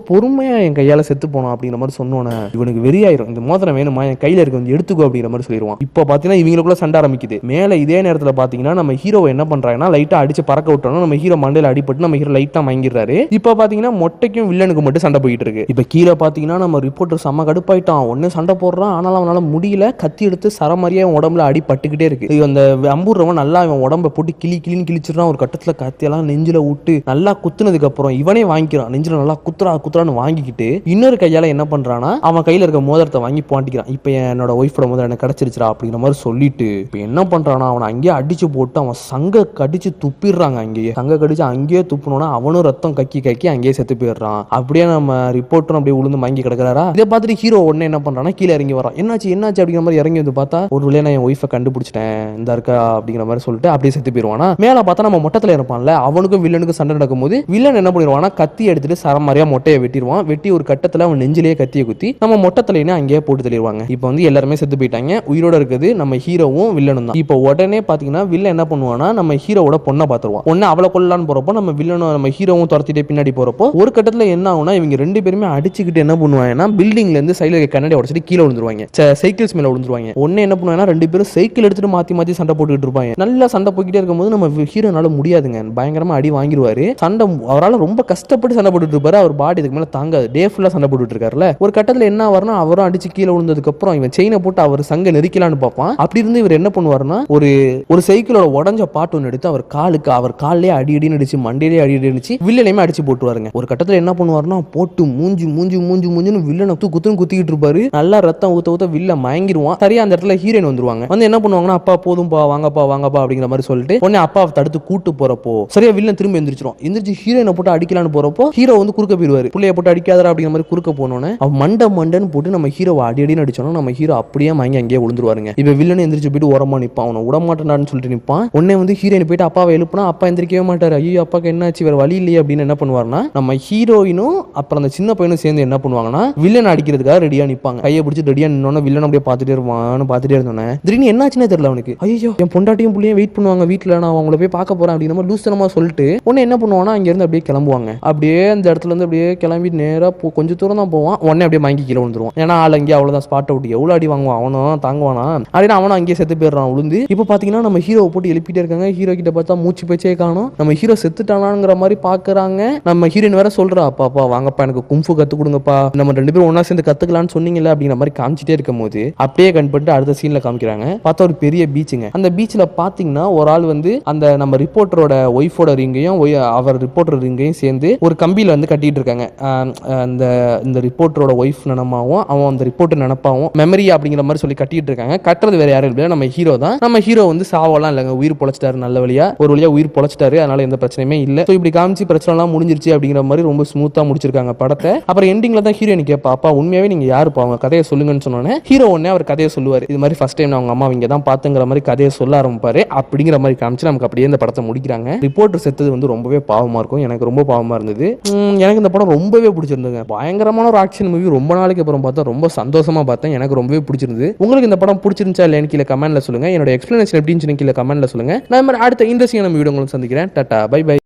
பொறுமையா என் கையால செத்து போனோம் அப்படிங்கிற மாதிரி சொன்னோன்னே இவனுக்கு வெறியாயிரும். இந்த மோதிரம் வேணுமா, என் கையில இருக்கு, வந்து எடுத்துக்கோ அப்படிங்கிற மாதிரி சொல்லிடுவான். இப்போ பாத்தீங்கன்னா இவங்களுக்குள்ள சண்டை ஆரம்பிக்குது. மேல இதே நேரத்தில் பாத்தீங்கன்னா நம்ம ஹீரோவை என்ன பண்றாங்கன்னா லைட்டா அடிச்சு பறக்க விட்டோம். நம்ம ஹீரோ மண்டையில அடிபட்டு நம்ம ஹீரோ லைட்டா மயங்கிடுறாரு. இப்போ பாத்தீங்கன்னா மொட்டைக்கும் வில்லனுக்கு மட்டும் சண்டை போயிட்டு இருக்கு. இப்போ கீழே பாத்தீங்கன்னா நம்ம ரிப்போர்ட்டர் செம்ம கடுப்பாயிட்டான். ஒன்னு சண்டை போடுறான், ஆனாலும் அவனால முடியல. கத்தி எடுத்து சரமாரியா உடம்புல அடி பட்டுக்கிட்டே இருக்கு. அந்த அம்பூர்றவன் நல்லா இவன் உடம்ப போட்டு கிளின்னு கிழிச்சிடறான். ஒரு கட்டத்துல கத்தியெல்லாம் நெஞ்சில விட்டு நல்லா குத்துனதுக்கு அப்புறம் இவனே வாங்கிக்கிறான். நெஞ்சில நல்லா குத்துறான்னு வாங்கிக்கிட்டு இன்னொரு கையால என்ன பண்றானா, அவன் கையில இருக்க மோதிரத்தை வாங்கி பாண்டிக்கிறான். இப்ப என்னோட ஒய்ஃபோட மோதிரம் எனக்கு கிடைச்சிருச்சா அப்படிங்கிற மாதிரி சொல்லிட்டு இப்ப என்ன பண்றானா, அவனை அங்கேயே அடிச்சு போட்டு அவன் சங்க கடிச்சு துப்பிடுறாங்க. அங்கேயே சங்க கடிச்சு அங்கேயே துப்புனோன்னா அவனும் ரத்தம் கக்கி அங்கேயே செத்து போயிடுறான். அப்படியே நம்ம ரிப்போர்ட்டரும் அப்படியே உளுந்து வாங்கி கிடக்குறாரா. இதை பார்த்துட்டு ஹீரோ உடனே என்ன பண்றானா, கீழே இறங்கி வரான். என்னாச்சு அப்படிங்கிற மாதிரி இறங்கி வந்து பார்த்தா, ஒரு வழியா நான் என் ஒய்ஃபை கண்டுபிடிச்சிட்டேன், இந்த இருக்கா அப்படிங்கிற மாதிரி சொல்லிட்டு அப்படியே செத்து போயிடுவானா. மேல பார்த்தா நம்ம மொட்டத்துல இருப்பான்ல, அவனுக்கும் வில்லனுக்கும் சண்டை நடக்கும் போது வில்லன் என்ன பண்ணிடுவானா, கத்தி எடுத்துட்டு சரமாரியா மொட்டையை வெட்டிடுவான். வெட்டி ஒரு கட்டத்துல அவன் நெஞ்சிலேயே கத்தியை குத்தி நம்ம மொட்டத்திலேயே அங்கேயே போட்டு தள்ளிடுவாங்க. இப்போ வந்து எல்லாருமே செத்து போயிட்டாங்க. உயிரோட இருக்குது நம்ம ஹீரோவும் வில்லனும் தான். இப்போ உடனே பாத்தீங்கன்னா வில்லன் என்ன பண்ணுவானா, நம்ம ஹீரோவோட பொண்ணை பார்த்துருவான். பொண்ணை அவளை கொல்லலான்னு போறப்போ நம்ம வில்லனும் நம்ம ஹீரோவும் துரத்திட்டே பின்னாடி போறப்போ ஒரு கட்டத்துல என்ன ஆகுனா, இவங்க ரெண்டு பேருமே அடிச்சுக்கிட்டு என்ன பண்ணுவாங்கன்னா, பில்டிங்ல இருந்து சைடுல கண்ணாடி உடைச்சிட்டு கீழே விழுந்துருவாங்க. சைக்கிள்ஸ் மேல விழுந்துருவாங்க. ஒண்ணே என்ன பண்ணுவாங்கன்னா, ரெண்டு பேரும் சைக்கிள் எடுத்துட்டு மாத்தி சண்டை போட்டுக்கிட்டு இருப்பாங்க. நல்லா சண்டை போய்கிட்டே இருக்கும்போது நம்ம ஹீரோனால முடியாதுங்க, பயங்கரமா அடி வாங்கிடுவாரு. சண்டை அவரால் ரொம்ப கஷ்டப்பட்டு சண்டை போட்டுட்டு இருப்பாரு. அவர் பாடி இதுக்கு மேல தாங்காது. டே ஃபுல்லா சண்டை போட்டுட்டு இருக்காருல்ல. ஒரு கட்டத்துல என்ன ஆவார்னா, அவரும் அடிச்சு கீழே விழுந்ததுக்கு அப்புறம் இவன் செயினை போட்டு அவர் சங்க நெரிக்கலான்னு பார்ப்பான். அப்படி இருந்து இவர் என்ன பண்ணுவாருன்னா, ஒரு சைக்கிளோட உடஞ்ச பாட்டு ஒன்று எடுத்து அவர் காலிலே அடி அடிச்சு மண்டையிலே அடி அடிச்சு வில்லனையுமே அடிச்சு போட்டுருவாருங்க. ஒரு கட்டத்துல என்ன பண்ணுவாருன்னா, போட்டு மூஞ்சுன்னு வில்லனை குத்திக்கிட்டு இருப்பாரு. நல்லா ரத்தம் ஊத்த வில்ல மயங்கிடுவான். சரியா அந்த இடத்துல ஹீரோயின் வந்துருவாங்க. வந்து என்ன பண்ணுவாங்கன்னா, அப்பா போதும்பா வாங்கப்பா அப்படிங்கிற மாதிரி சொல்லிட்டு உடனே அப்பாவை தடுத்து கூட்டு போறப்போ சரியா வில்லன் திரும்ப எந்திரிச்சு ஹீரோயினை போட்டு அடிக்கலான்னு போறப்போ ஹீரோ வந்து குறுக்க போயிருவாரு. புள்ளைய போட்டு அடிக்காதரா அப்படிங்கிற மாதிரி குறுக்க போனோன்னு அவன் மண்டன்னு போட்டு நம்ம ஹீரோவை அடின்னு அடிச்சோன்னா நம்ம ஹீரோ அப்படியே மயங்கி அங்கேயே விழுந்துருவாருங்க. இப்ப வில்லன் எந்திரிச்சு போயிட்டு ஓரமா நிப்பான். அவனை விடமாட்டான்னு சொல்லிட்டு நிப்பான். உடனே வந்து ஹீரோயின் போயிட்டு அப்பாவை எழுப்புனா அப்பா எந்திரிக்கவே மாட்டாரு. ஐயோ அப்பாக்கு என்னாச்சு, வேற வழி இல்லையே அப்படின்னு என்ன பண்ணுவாருன்னா, நம்ம ஹீரோயினும் அப்புறம் அந்த சின்ன பையனும் சேர்ந்து என்ன பண்ணுவாங்கன்னா, வில்லன் அடிக்கிறதுக்காக ரெடியா நிப்பாங்க. கையை பிடிச்சி ரெடியா நின்னோன்னு வில்லன் அப்படியே பார்த்துட்டே இருந்தோன்னே திடீர்னு என்னாச்சுன்னே தெரியல அவனுக்கு. ஐயோ என் பொண்டாட்டியும் புள்ளையும் வெயிட் பண்ணுவாங்க வீட்டுல, நான் அவங்கள போய் பார்க்க போறேன் அப்படிங்கிற மாதிரி லூசனமா சொல்லிட்டு உடனே என்ன பண்ணுவானா, அங்க இருந்து அப்படியே கிளம்புவாங்க. அப்படியே அந்த இடத்துல இருந்து அப்படியே கிளம்பி நேரா கொஞ்சம் தூரம் தான் போவான். உடனே அப்படியே மயங்கி கீழே விழுந்துருவான். ஏன்னா ஆள் அங்கேயே அவ்வளவுதான் ஸ்பாட் அவுட். எவ்வளவு அடி வாங்குவான் அவனும் தாங்குவானா அப்படின்னா அவனும் அங்கேயே செத்து போயிடுறான் உளுந்து. இப்போ பாத்தீங்கன்னா நம்ம ஹீரோவை போட்டு எழுப்பிட்டே இருக்காங்க. ஹீரோ கிட்ட பார்த்தா மூச்சு பேச்சே காணும். நம்ம ஹீரோ செத்துட்டானாங்கிற மாதிரி பாக்குறாங்க. நம்ம ஹீரோயின் வேற சொல்றா, பாப்பா வாங்கப்பா எனக்கு கும்ஃபு கத்து கொடுங்கப்பா, நம்ம ரெண்டு பேரும் ஒன்னா சேர்ந்து கத்துக்கலாம்னு சொன்னீங்கல்ல அப்படிங்கிற மாதிரி காமிச்சிட்டே இருக்கும் போது அப்படியே கண் பண்ணிட்டு அடுத்த சீன்ல காமிக்கிறாங்க. பார்த்தா ஒரு பெரிய பீச்சுங்க. அந்த பீச்ல பாத்தீங்கன்னா ஒரு ஆள் வந்து அந்த நம்ம ரிப்போர்ட்டரோட ஒய்ஃபோட ரிங்கையும் அவர் ரிப்போர்ட்டர் ரிங்கையும் சேர்ந்து ஒரு கம்பியில வந்து கட்டிட்டு இருக்காங்க. இந்த ரிப்போர்ட்டரோட ஒய்ஃப் நினமாவும் அவன் அந்த ரிப்போர்ட்டர் நினப்பாவும் மெமரி அப்படிங்கிற மாதிரி சொல்லி கட்டிட்டு இருக்காங்க. கட்டுறது வேற யாரும் இல்லை, நம்ம ஹீரோ தான். நம்ம ஹீரோ வந்து சாவெல்லாம் இல்லைங்க, உயிர் பொழைச்சிட்டாரு. நல்ல வழியா ஒரு வழியா உயிர் பொழைச்சிட்டாரு. அதனால எந்த பிரச்சனையுமே இல்லை. இப்படி காமிச்சு பிரச்சனை எல்லாம் முடிஞ்சிருச்சு அப்படிங்கிற மாதிரி ரொம்ப ஸ்மூத்தா முடிச்சிருக்காங்க படத்தை. அப்புறம் எண்டிங்ல தான் ஹீரோயின் கேட்பா, அப்பா உண்மையாவே நீங்க யாருப்பா, அவங்க கதையை சொல்லுங்கன்னு சொன்னோன்னே ஹீரோ உடனே அவர் கதையை சொல்லுவார். இது மாதிரி ஃபர்ஸ்ட் டைம் அவங்க அம்மா இங்க தான் பாத்துங்கிற மாதிரி கதையை சொல்ல ஆரம்பிப்பாரு. அப்படிங்கிற மாதிரி காமிச்சு நமக்கு அப்படியே இந்த படத்தை முடிக்கிறாங்க. ரிப்போர்ட்டர் செத்தது வந்து ரொம்பவே பாவமா இருக்கும். எனக்கு ரொம்ப பாவமா இருந்தது. எனக்கு இந்த படம் ரொம்பவே பிடிச்சிருந்தது. பயங்கரமான ஒரு ஆக்ஷன் மூவி. ரொம்ப நாளைக்கு அப்புறம் பார்த்தா ரொம்ப சந்தோஷமா பார்த்தேன். எனக்கு ரொம்பவே பிடிச்சிருந்தது. உங்களுக்கு இந்த படம் பிடிச்சிருந்துச்சா இல்லைன்னு கீழே கமெண்ட்ல சொல்லுங்க. என்னோட எக்ஸ்பிளனேஷன் எப்படி இருந்துச்சு கீழே கமெண்ட்ல சொல்லுங்க. நான் அடுத்த இந்த சீன வீடியோ உங்களுக்கு சந்திக்கிறேன். Tata bye by.